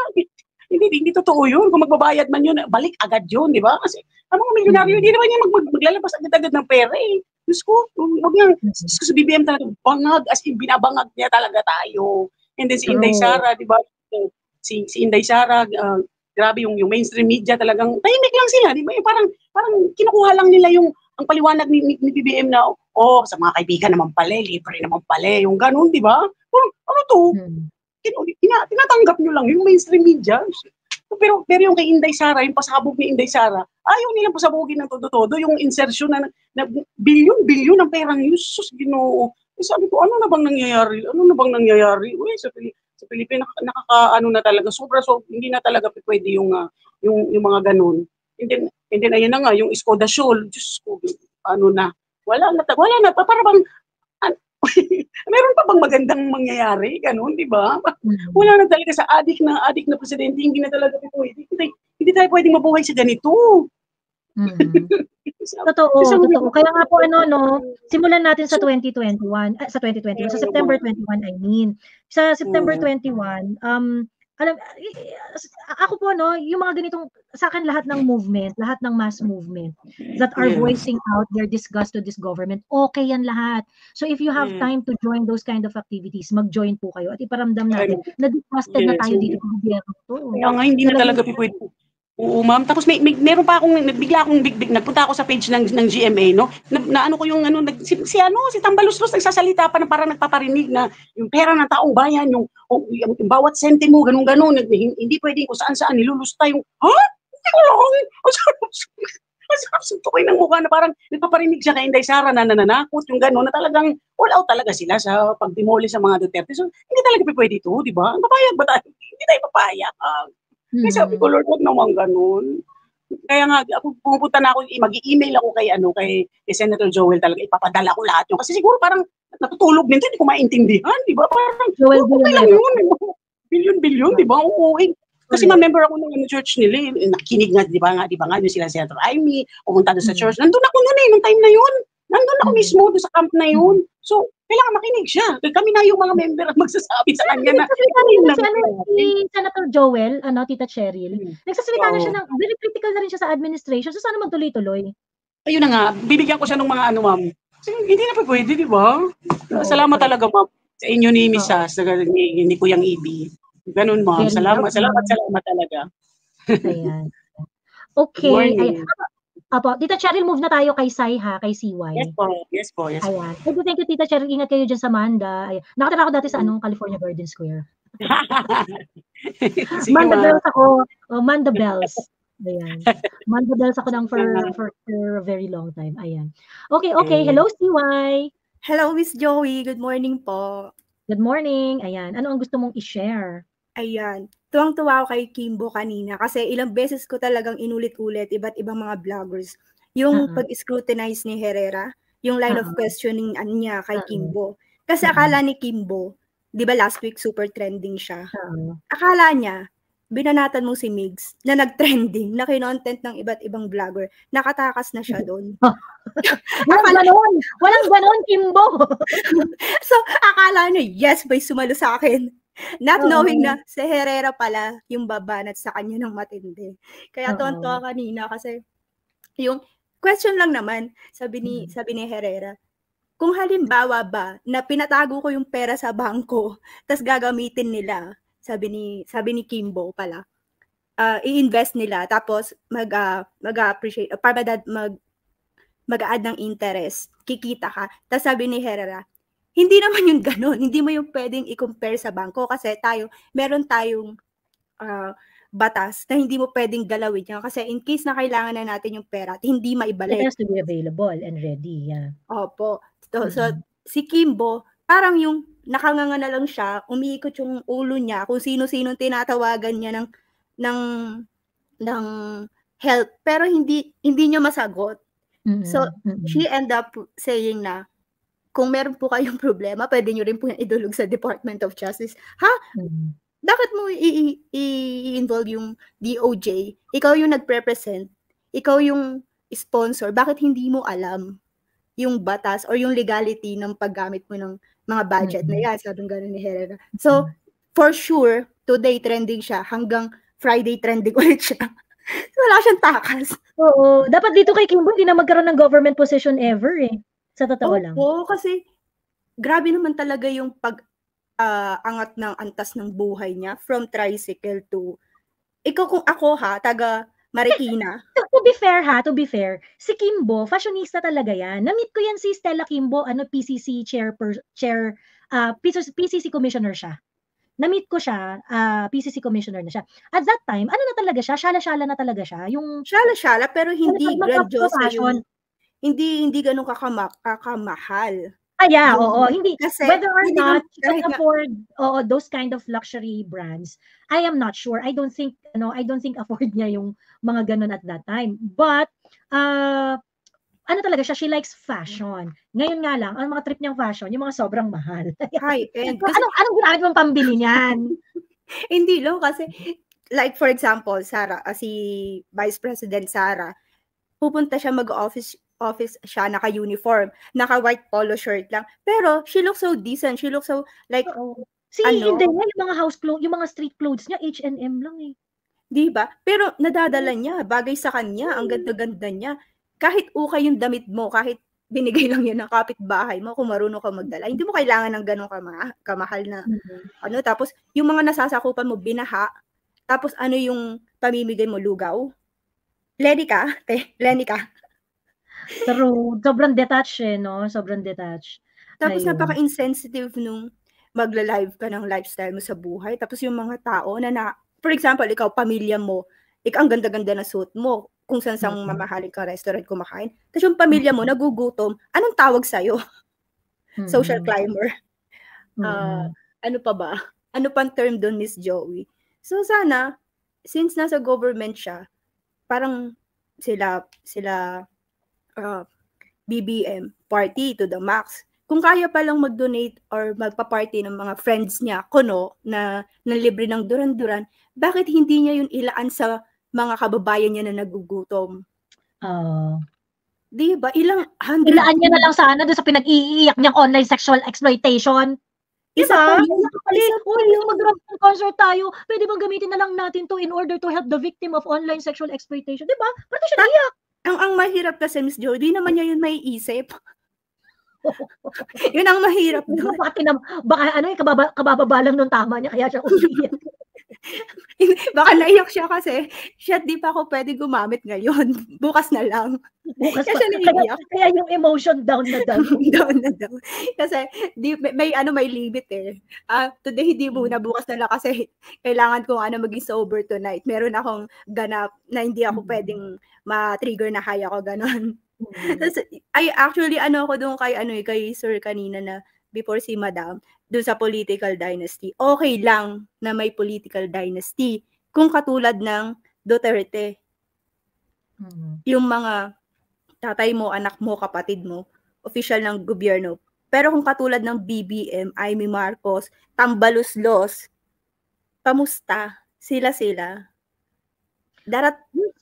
Hindi totoo yun. Kung magbabayad man yun, balik agad yun, di ba? Kasi ang mga milyonaryo, hindi naman yung maglalabas agad-agad ng pera eh. Diyos ko, wag nga. Sa BBM talaga, bangag, as in binabangag niya talaga tayo. And then si Inday Sara, di ba? Si Inday Sara, grabe yung mainstream media talagang tahimik lang sila, di ba? Parang kinukuha lang nila yung ang paliwanag ni BBM na sa mga kaibigan naman pala, libre naman pala, yung ganun, di ba? Ano to? Tinatanggap nyo lang yung mainstream media. Pero yung kay Inday Sara, yung pasabog ni Inday Sara, ayaw nilang pasabogin ng todo-todo, yung insertion na bilyon ang perang yun, sus, Ginoo. Sabi ko, ano na bang nangyayari? Uy, sa Pilipinas, na talaga, hindi na talaga pwede yung mga ganun. And then, ayun na nga, yung Skoda Shoal, Diyos ko, wala na, para bang, meron pa bang magandang mangyayari? Ganun, di ba? Wala na talaga sa adik na presidente, hindi na talaga pwede. Hindi tayo pwedeng mabuhay sa ganito. Totoo. Kaya nga po simulan natin sa 2021, sa September 21 I mean. Sa September 21, ako po yung mga ganitong sa akin lahat ng mass movement that are voicing out their disgust to this government, okay yan lahat. So if you have time to join those kind of activities, mag-join po kayo at iparamdam natin na disgusted na tayo dito sa gobyerno to. Kaya nga hindi na talaga pwede. Oo, ma'am. Tapos meron pa akong nagpunta ako sa page ng GMA, no? Na ano ko yung si Tambaluslos nagsasalita pa na parang nagpaparinig na yung pera ng taong bayan, yung bawat sentimo, ganun, hindi pwedeng kung saan nilulusta yung, Hindi ko lang. Suntukin ng mukha na parang nagpaparinig siya kay Inday Sara na nananakot, yung gano'n, na talagang all out talaga sila sa pagdemoli sa mga Duterte. So, hindi talaga pwede ito, di ba? Papayag ba tayo? Hindi tayo papayag. Kaya sabi ko, Lord, wag naman ganun. Kaya nga, ako pumunta na ako, mag-i-email ako kay Senator Joel talaga, ipapadala ko lahat yun. Kasi siguro parang natutulog din, hindi ko maintindihan, di ba? Parang, okay lang yun. Bilyon, di ba? Oo, kasi ma-member ako ng church nila, nakikinig nga, di ba nga, yung sila Senator Amy, pumunta doon sa church. Nandun ako noon nung time na yun. Nandun ako mismo doon sa camp na yun. So, kailangan makinig siya. Kami na yung mga member ang magsasabi sa kanya na. Si Senator Joel, Tita Cheryl, nagsasalita na siya very critical na rin siya sa administration. So, sana magtuloy-tuloy? Ayun na nga, bibigyan ko siya ng mga ma'am. Hindi na pa pwede, di ba? Salamat talaga, ma'am. Sa inyo ni Misas, ni Kuyang Ibi. Ganun, ma'am. Salamat talaga. Ayan. Okay. Apo, Tita Cheryl, move na tayo kay Sai kay CY. Yes po. Ayan. Thank you, Tita Cheryl. Ingat kayo dyan sa Manda. Ayan. Nakatira ako dati sa California Garden Square. Manda Bells ako. Manda Bells. Ayan. Mandadals ako ng for a very long time. Ayan. Okay. Hello, CY. Hello, Miss Joey. Good morning po. Good morning. Ayan. Ano ang gusto mong i-share? Ayan. Tuwang-tuwa ako kay Kimbo kanina kasi ilang beses ko talagang inulit-ulit iba't ibang mga vloggers. Yung pag-scrutinize ni Herrera, yung line of questioning niya kay Kimbo. Kasi akala ni Kimbo, di ba last week super trending siya. Akala niya, binanatan mo si Migs na nag-trending, na kinontent ng iba't ibang vlogger, nakatakas na siya doon. Walang ganon, Kimbo. So, akala niya, yes, may sumalo sa akin. Not knowing na si Herrera pala yung babanat sa kanya ng matindi. Kaya tuwan-tuwa kanina kasi yung question lang naman, sabi ni Herrera, kung halimbawa ba na pinatago ko yung pera sa bangko, tas gagamitin nila, sabi ni Kimbo pala, i-invest nila, tapos mag-appreciate, mag-add ng interest, kikita ka. Tas sabi ni Herrera, hindi naman yung ganun. Hindi mo yung pwedeng i-compare sa bangko kasi meron tayong batas na hindi mo pwedeng galawin yan kasi in case na kailangan na natin yung pera at hindi maibalik. It has to be available and ready, yeah. Opo. So, si Kimbo, parang yung nakanganga na lang siya, umiikot yung ulo niya kung sino-sino tinatawagan niya ng help, pero hindi niya masagot. So, she end up saying na, kung meron po kayong problema, pwede nyo rin po yan idulog sa Department of Justice. Ha? Bakit mo i-involve yung DOJ? Ikaw yung nagre-represent, ikaw yung sponsor, bakit hindi mo alam yung batas or yung legality ng paggamit mo ng mga budget na yan? Sabi ng gano'n ni Herrera. So, for sure, today trending siya, hanggang Friday trending ulit siya. Wala siyang takas. Oo. Dapat dito kay Kimbo, hindi na magkaroon ng government position ever eh. Sa totoo lang. Oo, kasi grabe naman talaga yung angat ng antas ng buhay niya from tricycle to ikaw kung ako taga Marikina. To be fair, si Kimbo, fashionista talaga yan. Na-meet ko yan si Stella Kimbo, PCC PCC commissioner siya. Na-meet ko siya, PCC commissioner na siya. At that time, ano na talaga siya? Shala-shala na talaga siya. Yung shala-shala pero hindi grandiosa yung hindi ganun kakamahal. Oo. Hindi. Kasi, whether or not you can afford those kind of luxury brands, I am not sure. I don't think afford niya yung mga ganun at that time. But, ano talaga siya, she likes fashion. Ngayon nga lang, ang mga trip niyang fashion, yung mga sobrang mahal. High-end. Anong ginamit mong pambili niyan? Hindi lang kasi, like for example, Sara, si Vice President Sara, pupunta siya mag-office siya, naka-uniform, naka-white polo shirt lang. Pero, she looks so decent. She looks so, like, hindi nga, yung mga house clothes, yung mga street clothes niya, H&M lang eh. Diba? Pero, nadadala niya, bagay sa kanya, ang ganda-ganda niya. Kahit ukay yung damit mo, kahit binigay lang yan ng kapitbahay mo, kung marunong ka magdala, hindi mo kailangan ng ganun kamahal na, tapos, yung mga nasasakupan mo, binaha, tapos, yung pamimigay mo, lugaw? Lenny ka? Pero sobrang detached no? Sobrang detached. Tapos napaka-insensitive nung magla-live ka ng lifestyle mo sa buhay. Tapos yung mga tao for example, ikaw, pamilya mo, ang ganda-ganda na suit mo, kung saan mamahaling ka restaurant kumakain. Tapos yung pamilya mo, nagugutom, anong tawag sa'yo? Social climber. Ano pa ba? Ano pang term doon, Miss Joey? So sana, since nasa government siya, parang sila BBM, party to the max. Kung kaya palang mag-donate or magpa-party ng mga friends niya, na libre ng duran-duran, bakit hindi niya yun ilaan sa mga kababayan niya na nagugutom? Diba? Ilaan niya na lang sana doon sa pinag-iiyak niyang online sexual exploitation. Diba? Mag-grab ng concert tayo, pwede bang gamitin na lang natin to in order to help the victim of online sexual exploitation? Diba? Pwede siya naiyak. Ang mahirap kasi, Miss Jo, di naman niya yun may isip. Yun ang mahirap. Baka kabababa lang nung tama niya, kaya siya umiyak. Baka naiyak siya kasi, di pa ako pwede gumamit ngayon. Bukas na lang. Bukas Kaya pa. siya naiiyak. Kaya yung emotion down na down. Down na down. Kasi may limit eh. Today hindi muna, bukas na lang kasi kailangan kong maging sober tonight. Meron akong ganap na hindi ako pwedeng ma-trigger na high ako, ganon. Ay, actually, ako doon kay Sir kanina na before si Madam, doon sa political dynasty. Okay lang na may political dynasty kung katulad ng Duterte. Yung mga tatay mo, anak mo, kapatid mo, official ng gobyerno. Pero kung katulad ng BBM, Amy Marcos, Tambaluslos, kamusta? Sila.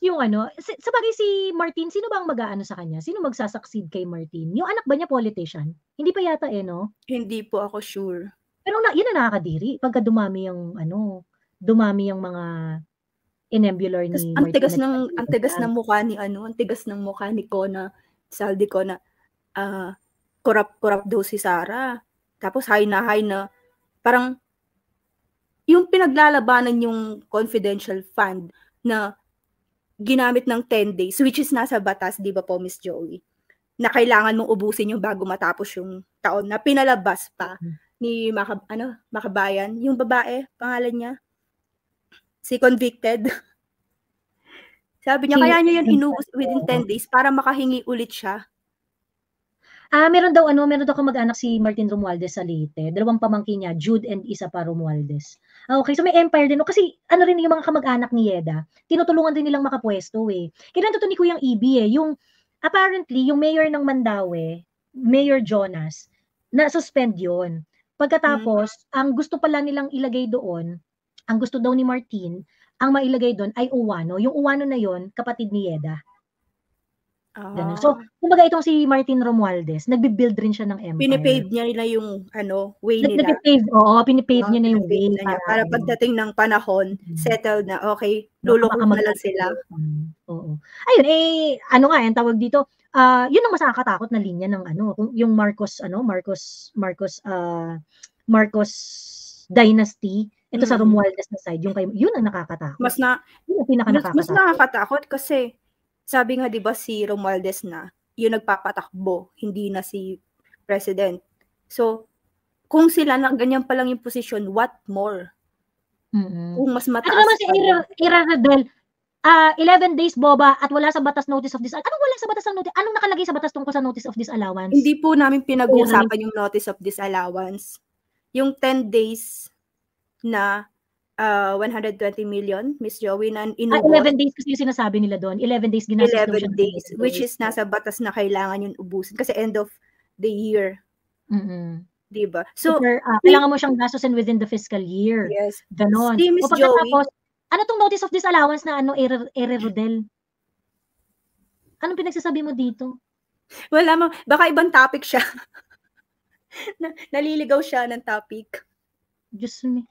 Yung sa bagay si Martin, sino ba ang mag-aano sa kanya? Sino magsasucceed kay Martin? Yung anak ba niya politician? Hindi pa yata no? Hindi po ako sure. Pero yun ang nakakadiri. Pagka dumami yung mga enembular ni Martin. Ang tigas ng mukha ni ang tigas ng mukha ni Kona, Saldi ko na korap daw si Sara. Tapos high na parang yung pinaglalabanan yung confidential fund na ginamit ng 10 days, which is nasa batas, di ba po, Miss Joey? Na kailangan mong ubusin yung bago matapos yung taon, na pinalabas pa ni Makabayan, yung babae, pangalan niya, si convicted. Sabi niya, kaya niya yun inubos within 10 days para makahingi ulit siya. Meron daw kamag-anak si Martin Romualdez sa Leyte. 2 pamangkin niya, Jude and isa pa Romualdez. Okay, so may empire din. Kasi rin yung mga kamag-anak ni Yeda, tinutulungan din nilang makapwesto eh. Kailan to ni Kuyang Ibi yung apparently, yung mayor ng Mandaue, Mayor Jonas, na-suspend yun. Pagkatapos, ang gusto pala nilang ilagay doon, ang gusto daw ni Martin, ang mailagay doon ay Uwano. Yung Uwano na yon kapatid ni Yeda. So, kumbaga itong si Martin Romualdez, nagbi-build rin siya ng empire. Pinipave niya nila yung way nila. Pinipave niya na yung way. Para pagdating ng panahon, settled na, okay, lulukot na lang sila. Oo. Ayun, ang tawag dito, yun ang mas nakakatakot na linya ng yung Marcos dynasty, ito sa Romualdez na side, yun ang nakakatakot. Mas nakakatakot kasi sabi nga 'di ba si Romualdez na yung nagpapatakbo, hindi na si president. So kung sila na ganyan pa lang yung posisyon, what more? Kung mas mataas. Naman si Ira Redel, 11 days boba at wala sa batas notice of disallowance. Anong wala sa batas ng notice? Anong nakalagay sa batas tungkol sa notice of disallowance? Hindi po namin pinag-uusapan yung notice of disallowance. Yung 10 days na 120 million, Miss Joey, na inubos. 11 days kasi yung sinasabi nila doon. 11 days ginastos 11 days, which is nasa batas na kailangan yung ubusin kasi end of the year. Diba? So, kailangan mo siyang gastusin within the fiscal year. Yes. Ganon. Si Miss Pagkatapos, ano tong notice of disallowance na Ere Rodel? Anong pinagsasabi mo dito? Wala mo. Baka ibang topic siya. Naliligaw siya ng topic. Diyos me.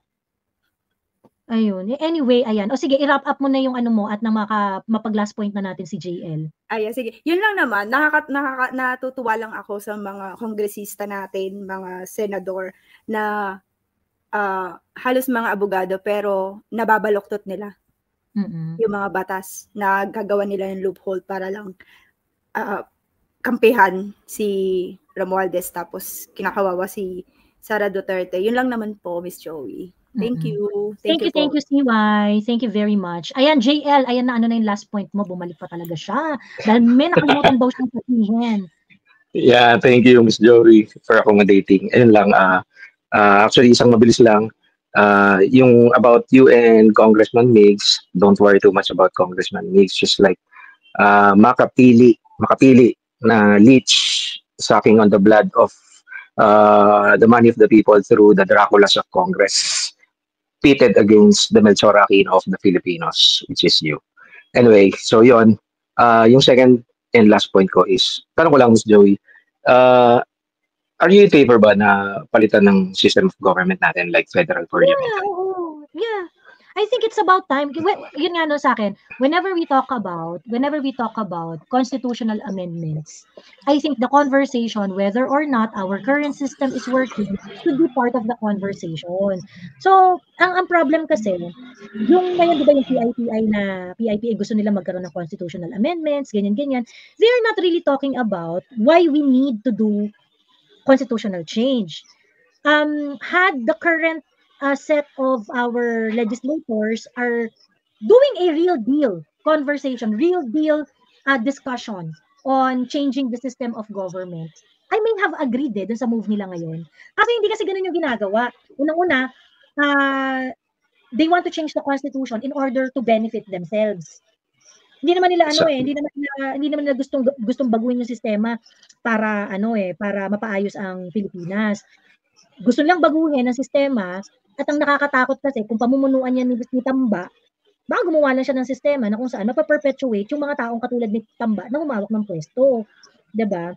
Ayun. Anyway, ayan. O sige, i-wrap up mo na yung mo at mapag-last point na natin si JL. Ayan, sige. Yun lang naman. Natutuwa lang ako sa mga kongresista natin, mga senador, na halos mga abogado, pero nababaloktot nila yung mga batas na gagawa nila ng loophole para lang kampihan si Romualdez tapos kinakawawa si Sara Duterte. Yun lang naman po, Miss Joey. Thank you. Thank you, CY. Thank you very much. Ayan, JL, ayan na yung last point mo. Bumalik pa talaga siya. Dahil may nakalimutan daw siyang sabihin. Yeah, thank you, Miss Joey, for accommodating. Ayun lang, actually, isang mabilis lang. Yung about you and Congressman Migs, don't worry too much about Congressman Migs. Just like makapili na leech sucking on the blood of the money of the people through the Draculas of Congress, pitted against the Melchor Aquino of the Filipinos, which is you. Anyway, so yon. Yung second and last point ko is, tanong ko lang, Ms. Joey, are you in favor ba na palitan ng system of government natin like federal for Yeah. I I think it's about time. Yun nga no sa akin, whenever we talk about constitutional amendments, I think the conversation whether or not our current system is working should be part of the conversation. So, ang problem kasi, yung ngayon diba yung PIPI gusto nila magkaroon ng constitutional amendments, ganyan-ganyan. They are not really talking about why we need to do constitutional change. Had the current set of our legislators are doing a real deal conversation, real deal discussion on changing the system of government, I may have agreed dun sa move nila ngayon. Kasi hindi kasi ganun yung ginagawa. Unang-una, they want to change the constitution in order to benefit themselves. Hindi naman nila hindi naman nila gustong baguhin yung sistema para para mapaayos ang Pilipinas. Gusto lang baguhin ang sistema at ang nakakatakot kasi kung pamumunuan niya ni Tamba, baka gumawa lang siya ng sistema na kung saan mapaperpetuate yung mga taong katulad ni Tamba na humawak ng pwesto. Diba?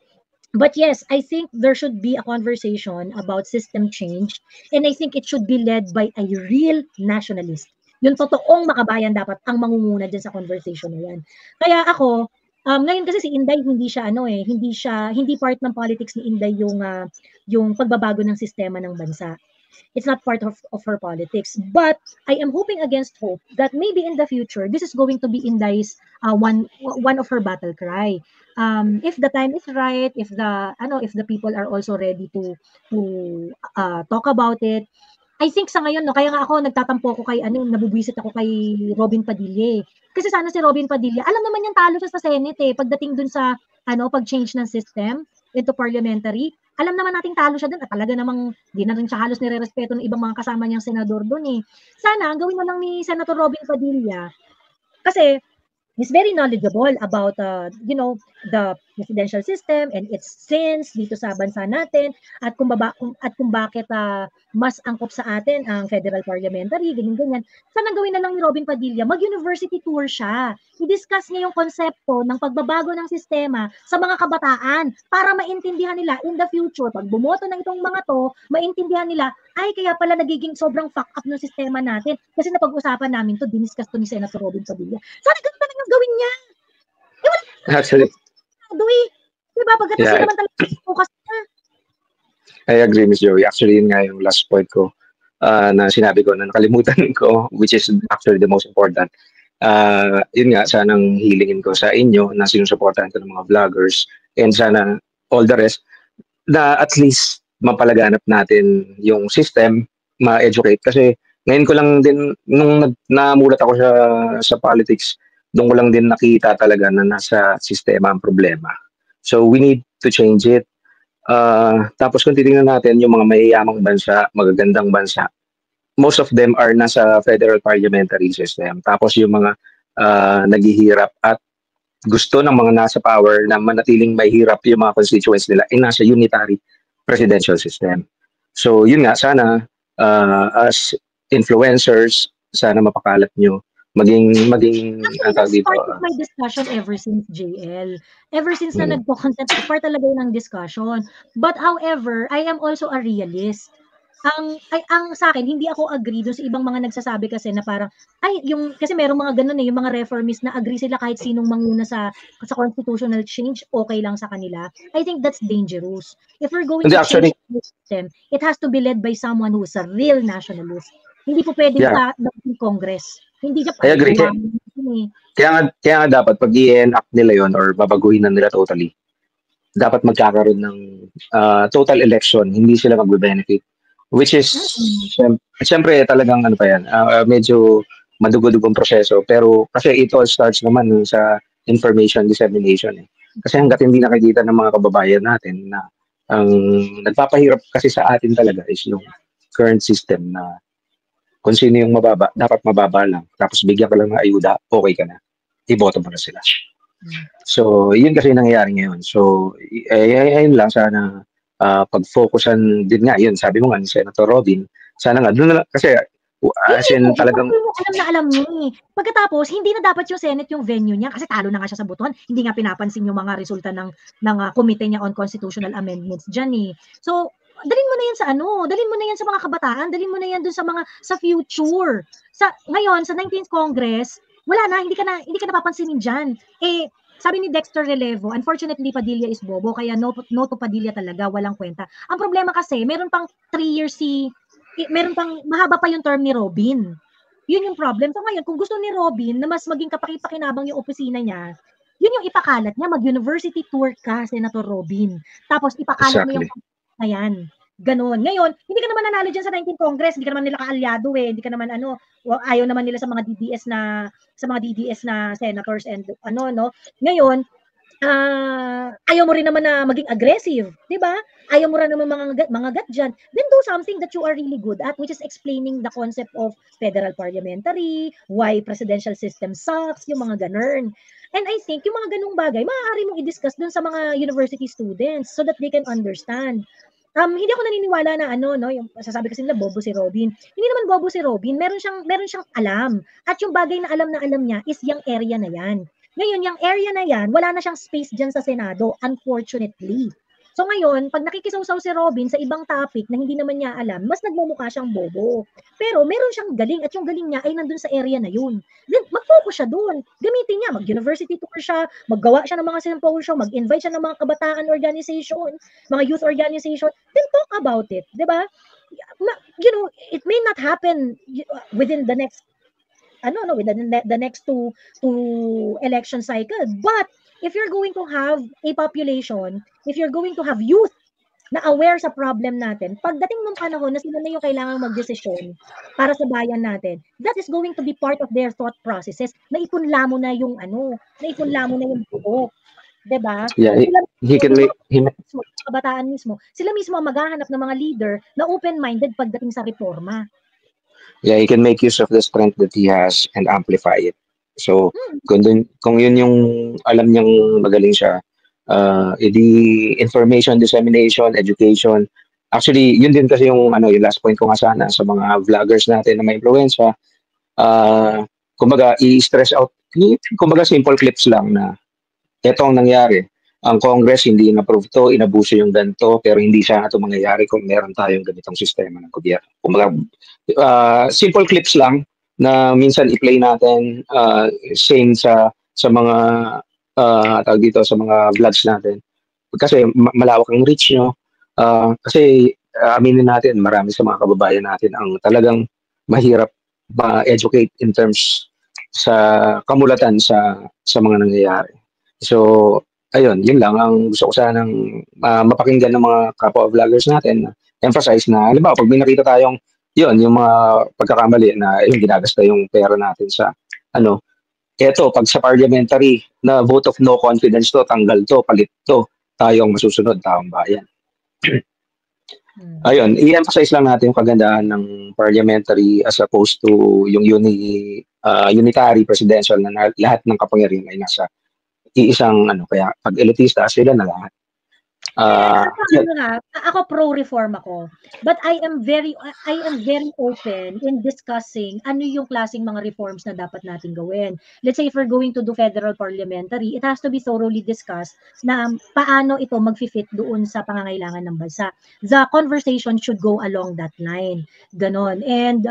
But yes, I think there should be a conversation about system change and I think it should be led by a real nationalist. Yung totoong makabayan dapat ang mangunguna dyan sa conversation na yan. Kaya ako, ngayon kasi si Inday hindi part ng politics ni Inday yung pagbabago ng sistema ng bansa. It's not part of her politics. But I am hoping against hope that maybe in the future, this is going to be Inday's one of her battle cry. If the time is right, if the people are also ready to talk about it, I think sa ngayon, kaya nga ako nagtatampo ko nabubwisit ako kay Robin Padilla. Kasi sana si Robin Padilla, alam naman niyang talo siya sa Senate pagdating dun sa pag-change ng system into parliamentary. Alam naman nating talo siya dun at talaga namang di na rin siya halos nire-respeto ng ibang mga kasama niyang senador dun Sana gawin na lang ni Senator Robin Padilla kasi he's very knowledgeable about the presidential system and its sins dito sa bansa natin at kung bakit mas angkop sa atin ang federal parliamentary, ganyan. Sana gawin na lang ni Robin Padilla, mag-university tour siya. I-discuss niya yung konsepto ng pagbabago ng sistema sa mga kabataan para maintindihan nila in the future. Pag bumoto na itong mga to, maintindihan nila, ay kaya pala nagiging sobrang fuck up ng sistema natin kasi napag-usapan namin to, diniscuss to ni Senator Robin Padilla. Sana ganun na lang yung gawin niya. Actually, diba? Pagkatapos naman talaga focus na. I agree, Ms. Joey. Actually, yun nga yung last point ko na sinabi ko na nakalimutan ko, which is actually the most important. Yun nga, sanang hilingin ko sa inyo na sinusuportahan ko ng mga vloggers and sana all the rest na at least mapalaganap natin yung system, ma-educate. Kasi ngayon ko lang din, nung namulat ako sa politics, doon ko lang din nakita talaga na nasa sistema ang problema. So we need to change it. Tapos kung titingnan natin yung mga mayayamang bansa, magagandang bansa, most of them are nasa federal parliamentary system. Tapos yung mga naghihirap at gusto ng mga nasa power na manatiling mahirap yung mga constituents nila ay nasa unitary presidential system. So yun nga, sana as influencers, sana mapakalat nyo maging that's part of my discussion ever since JL. Ever since na nagpo-content, part talaga ng discussion. But however, I am also a realist. Ang sa akin, hindi ako agree doon sa ibang mga nagsasabi kasi na parang, kasi merong mga ganun yung mga reformists na agree sila kahit sinong manguna sa constitutional change, okay lang sa kanila. I think that's dangerous. If we're going to change the system, it has to be led by someone who is a real nationalist. Hindi po pwede sa Congress. Hindi siya I agree. Kaya nga dapat pag i-enact nila yon or babaguhin na nila totally, dapat magkakaroon ng total election, hindi sila magbe-benefit. Which is, siyempre talagang medyo madugo-dugong proseso. Pero kasi it all starts naman sa information dissemination. Kasi hanggat hindi nakikita ng mga kababayan natin na ang nagpapahirap kasi sa atin talaga is yung current system na kung sino yung mababa, dapat mababa lang. Tapos bigyan ka lang ng ayuda, okay ka na. Iboto mo na sila. So, yun kasi nangyayari ngayon. So, ayun lang, sana pag-focusan din nga, yun, sabi mo nga ni Senator Robin, sana nga, doon na lang, kasi as in talagang... Alam niya Pagkatapos, hindi na dapat yung Senate yung venue niya kasi talo na nga siya sa botohan. Hindi nga pinapansin yung mga resulta ng komite niya on constitutional amendments dyan So, dalhin mo na yan sa dalhin mo na yan sa mga kabataan, dalhin mo na yan dun sa future. Ngayon, sa 19th Congress, wala na, hindi ka napapansinin dyan. Sabi ni Dexter Relevo, unfortunately, Padilla is bobo, kaya no to Padilla talaga, walang kwenta. Ang problema kasi, meron pang 3 years meron pang, mahaba pa yung term ni Robin. Yun yung problem. So ngayon, kung gusto ni Robin na mas maging kapakipakinabang yung opisina niya, yun yung ipakalat niya, mag-university tour ka, Senator Robin. Tapos ipakalat mo yung na yan. Ganon. Ngayon, hindi ka naman nanalo dyan sa 19th Congress, hindi ka naman nila kaalyado hindi ka naman ayaw naman nila sa mga DDS na senators and Ngayon, ayaw mo rin naman na maging aggressive, di ba? Ayaw mo rin naman mga gat dyan. Then do something that you are really good at, which is explaining the concept of federal parliamentary, why presidential system sucks, yung mga ganun. And I think yung mga ganung bagay, maaari mong i-discuss dun sa mga university students so that they can understand. Hindi ako naniniwala na yung sasabi kasi nila bobo si Robin. Hindi naman bobo si Robin, meron siyang alam. At yung bagay na alam niya is yung area na yan. Ngayon, yung area na yan, wala na siyang space dyan sa Senado, unfortunately. So ngayon, pag nakikisawsaw si Robin sa ibang topic na hindi naman niya alam, mas nagmumukha siyang bobo. Pero meron siyang galing at yung galing niya ay nandun sa area na yun. Then, mag-focus siya doon. Gamitin niya, mag-university tour siya, maggawa siya ng mga symposium, mag-invite siya ng mga kabataan organization, mga youth organization, then talk about it, di ba? It may not happen within the next within the next two election cycle, but if you're going to have a population, if you're going to have youth na aware sa problem natin, pagdating ng panahon na sila na yung kailangang magdesisyon para sa bayan natin, that is going to be part of their thought processes. Naipunla mo na yung buo. Diba? Yeah, kabataan mismo. Sila mismo ang maghahanap ng mga leader na open-minded pagdating sa reforma. Yeah, he can make use of the strength that he has and amplify it. So, kung yun yung alam niyang magaling siya, the information dissemination, education, actually, yun din kasi yung last point ko nga sana sa mga vloggers natin na may influensya, kumbaga, i-stress out, kumbaga simple clips lang na ito ang nangyari. Ang Congress hindi in-approve to, inabuso yung ganito, pero hindi siya ito mangyayari kung meron tayong ganitong sistema ng gobyerno. Kumbaga, simple clips lang na minsan i-play natin, same sa mga tawag dito, sa mga vlogs natin. Kasi malawak ang reach nyo. Kasi aminin natin, marami sa mga kababayan natin ang talagang mahirap ma-educate in terms sa kamulatan sa mga nangyayari. So, ayun, yun lang ang gusto ko sanang mapakinggan ng mga kapwa vloggers natin. Emphasize na, halimbawa, pag may nakita tayong yung mga pagkakamali na ginagasta yung pera natin sa eto, pag sa parliamentary na vote of no confidence to, tanggal to, palit to, tayong masusunod, taong bayan. Ayun, i-emphasize lang natin yung kagandahan ng parliamentary as opposed to yung unitary presidential na lahat ng kapangyarihan ay nasa iisang kaya pag elitista sila na lahat. Ako pro-reform ako. But I am very open in discussing ano yung klaseng mga reforms na dapat natin gawin. Let's say if we're going to do federal parliamentary, it has to be thoroughly discussed na paano ito mag-fit doon sa pangangailangan ng bansa. The conversation should go along that line. Ganon. And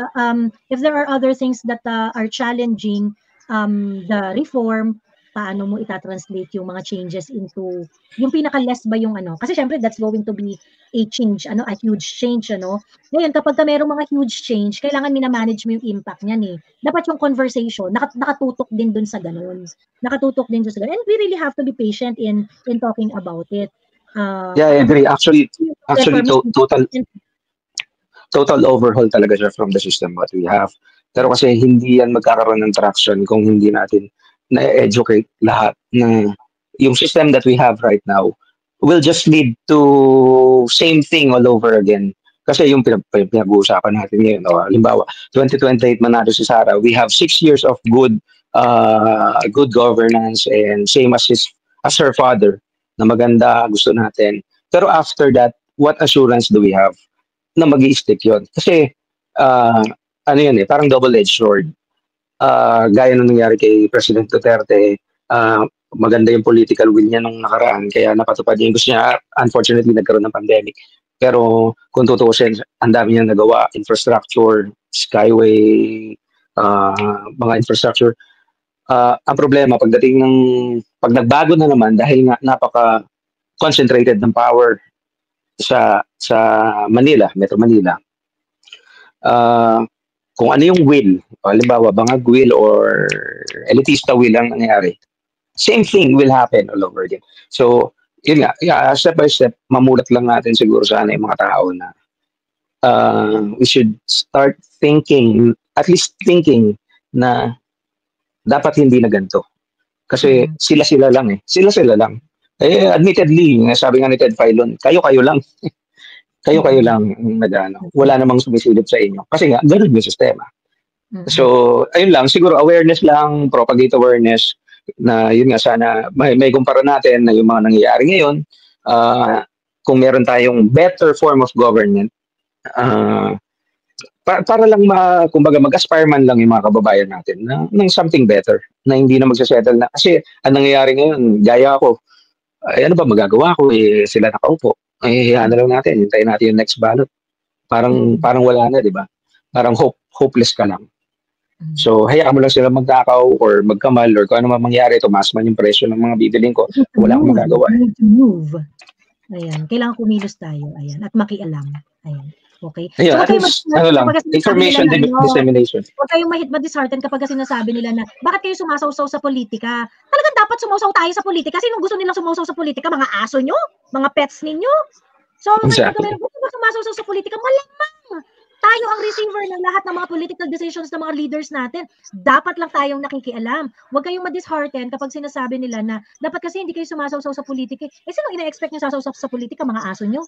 if there are other things that are challenging the reform, paano mo itatranslate yung mga changes into yung pinaka-less ba yung kasi syempre that's going to be a change, a huge change, Ngayon, kapag merong mga huge change, kailangan minamanage mo yung impact niyan Dapat yung conversation, nakatutok din dun sa ganun. And we really have to be patient in talking about it. Yeah, I agree. Actually, total overhaul talaga siya from the system what we have. Pero kasi hindi yan magkakaroon ng traction kung hindi natin na-educate lahat na yung system that we have right now will just lead to same thing all over again. Kasi yung pinag-uusapan natin ngayon, halimbawa, 2028 manado si Sara, we have 6 years of good governance and same as her father na maganda, gusto natin. Pero after that, what assurance do we have na mag-i-stick yun? Kasi, parang double-edged sword. Gaya ng nangyari kay President Duterte, maganda yung political will niya nung nakaraan, kaya napatupad niya yung gusto niya. Unfortunately, nagkaroon ng pandemic. Pero kung tutuusin, ang dami niyang nagawa, infrastructure, skyway, mga infrastructure. Ang problema, pag nagbago na naman, dahil nga napaka-concentrated ng power sa Manila, Metro Manila, kung ano yung will, halimbawa, bangag will or elitista will ang nangyari, same thing will happen all over again. So, yun nga, step by step, mamulat lang natin siguro sana yung mga tao na we should start thinking, at least thinking na dapat hindi na ganito. Kasi sila lang eh. Sila lang. Admittedly, sabi nga ni Ted Filon, kayo lang. kayo lang nag-ano. Wala namang sumisilip sa inyo. Kasi nga, ganun yung sistema. So, ayun lang, siguro awareness lang, propagate awareness, na yun nga sana may kumpara natin na yung mga nangyayari ngayon, kung meron tayong better form of government, para lang kumbaga mag-aspire man lang yung mga kababayan natin ng something better, na hindi na magsasettle na. Kasi ang nangyayari ngayon, gaya ako, ano ba magagawa ko, sila nakaupo, ano lang natin, hintayin natin yung next ballot. Parang wala na, di ba? Parang hopeless ka lang. So, hayaan mo lang sila magtakaw or magkamal or kung ano man mangyari, tumaas man yung presyo ng mga bibiling ko, wala akong magagawa. Move. Ayan, kailangan kumilos tayo. Ayan, at makialam. Ayan. Okay. Ayan, so, information dissemination. Huwag kayong ma-dishearten kapag sinasabi nila na, bakit kayo sumasawsaw sa politika? Talagang dapat sumasaw tayo sa politika. Sinong gusto nilang sumasaw sa politika? Mga aso nyo? Mga pets ninyo? So, exactly. Gusto ba sumasaw sa politika? Malamang! Tayo ang receiver ng lahat ng mga political decisions ng mga leaders natin. Dapat lang tayong nakikialam. Huwag kayong ma-dishearten kapag sinasabi nila na dapat kasi hindi kayo sumasawsaw sa politika. Sino ina-expect nyo sasawsaw sa politika? Mga aso nyo?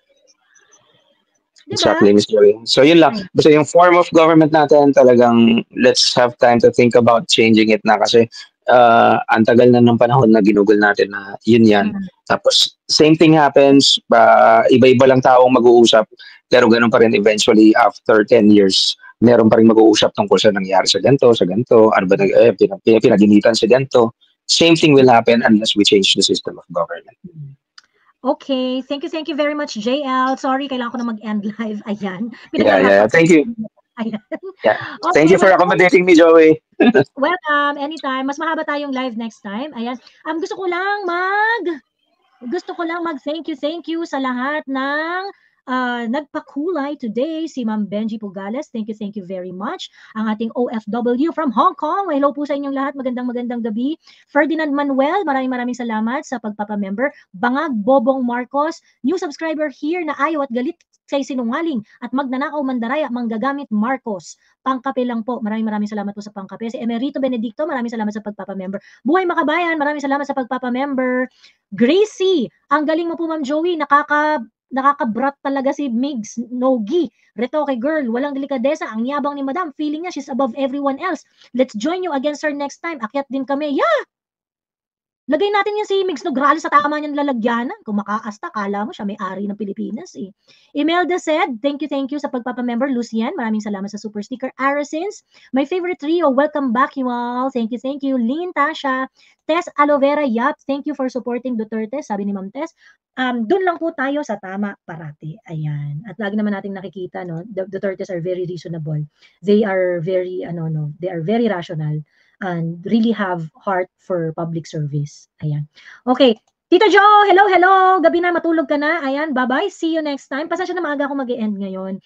Diba? Exactly, Ms. Joey. So yun lang. Basta yung form of government natin, talagang let's have time to think about changing it na kasi ang tagal na ng panahon na ginugol natin na yun yan. Tapos same thing happens, iba-iba lang taong mag-uusap, pero ganun pa rin eventually after 10 years, meron pa rin mag-uusap tungkol sa nangyari sa ganito, ano ba pinaginitan sa ganito. Same thing will happen unless we change the system of government. Okay, thank you very much, JL. Sorry, kailangan ko na mag-end live. Ayan. Yeah, thank you. Ayan. Yeah. Okay, thank you for accommodating me, Joey. Welcome, anytime. Mas mahaba tayong live next time. Ayan. Gusto ko lang mag-thank you sa lahat ng nagpakulay today, si Ma'am Benji Pugales. Thank you very much. Ang ating OFW from Hong Kong. Hello po sa inyong lahat. Magandang gabi. Ferdinand Manuel, maraming salamat sa pagpapamember. Bangag Bobong Marcos, new subscriber here na ayaw at galit sa sinungaling at magnanakaw mandaraya manggagamit Marcos. Pangkape lang po. Maraming salamat po sa pangkape. Si Emerito Benedicto, maraming salamat sa pagpapamember. Buhay Makabayan, maraming salamat sa pagpapamember. Gracie, ang galing mo po Ma'am Joey, nakakabrat talaga si Migs Nogi. Retoke girl, walang delikadesa. Ang yabang ni Madam, feeling niya she's above everyone else. Let's join you against her next time. Akyat din kami. Yeah! Lagay natin yung si Migs Nograles sa tama niyang lalagyanan. Kung makaasta, kala mo siya may-ari ng Pilipinas eh. Imelda said, thank you sa pagpapamember. Lucian, maraming salamat sa super sticker. Arasins, my favorite trio, welcome back you all. Thank you. Lynn Tasha, Tess Aloe Vera, Yap, thank you for supporting Duterte, sabi ni Ma'am Tess. Doon lang po tayo sa tama parati. Ayan. At lagi naman nating nakikita, no, the Dutertes are very reasonable. They are very, they are very rational and really have heart for public service. Ayan. Okay. Tita Jo, hello. Gabi na, matulog ka na. Ayan, bye-bye. See you next time. Pasensya na maaga ako mag-e-end ngayon.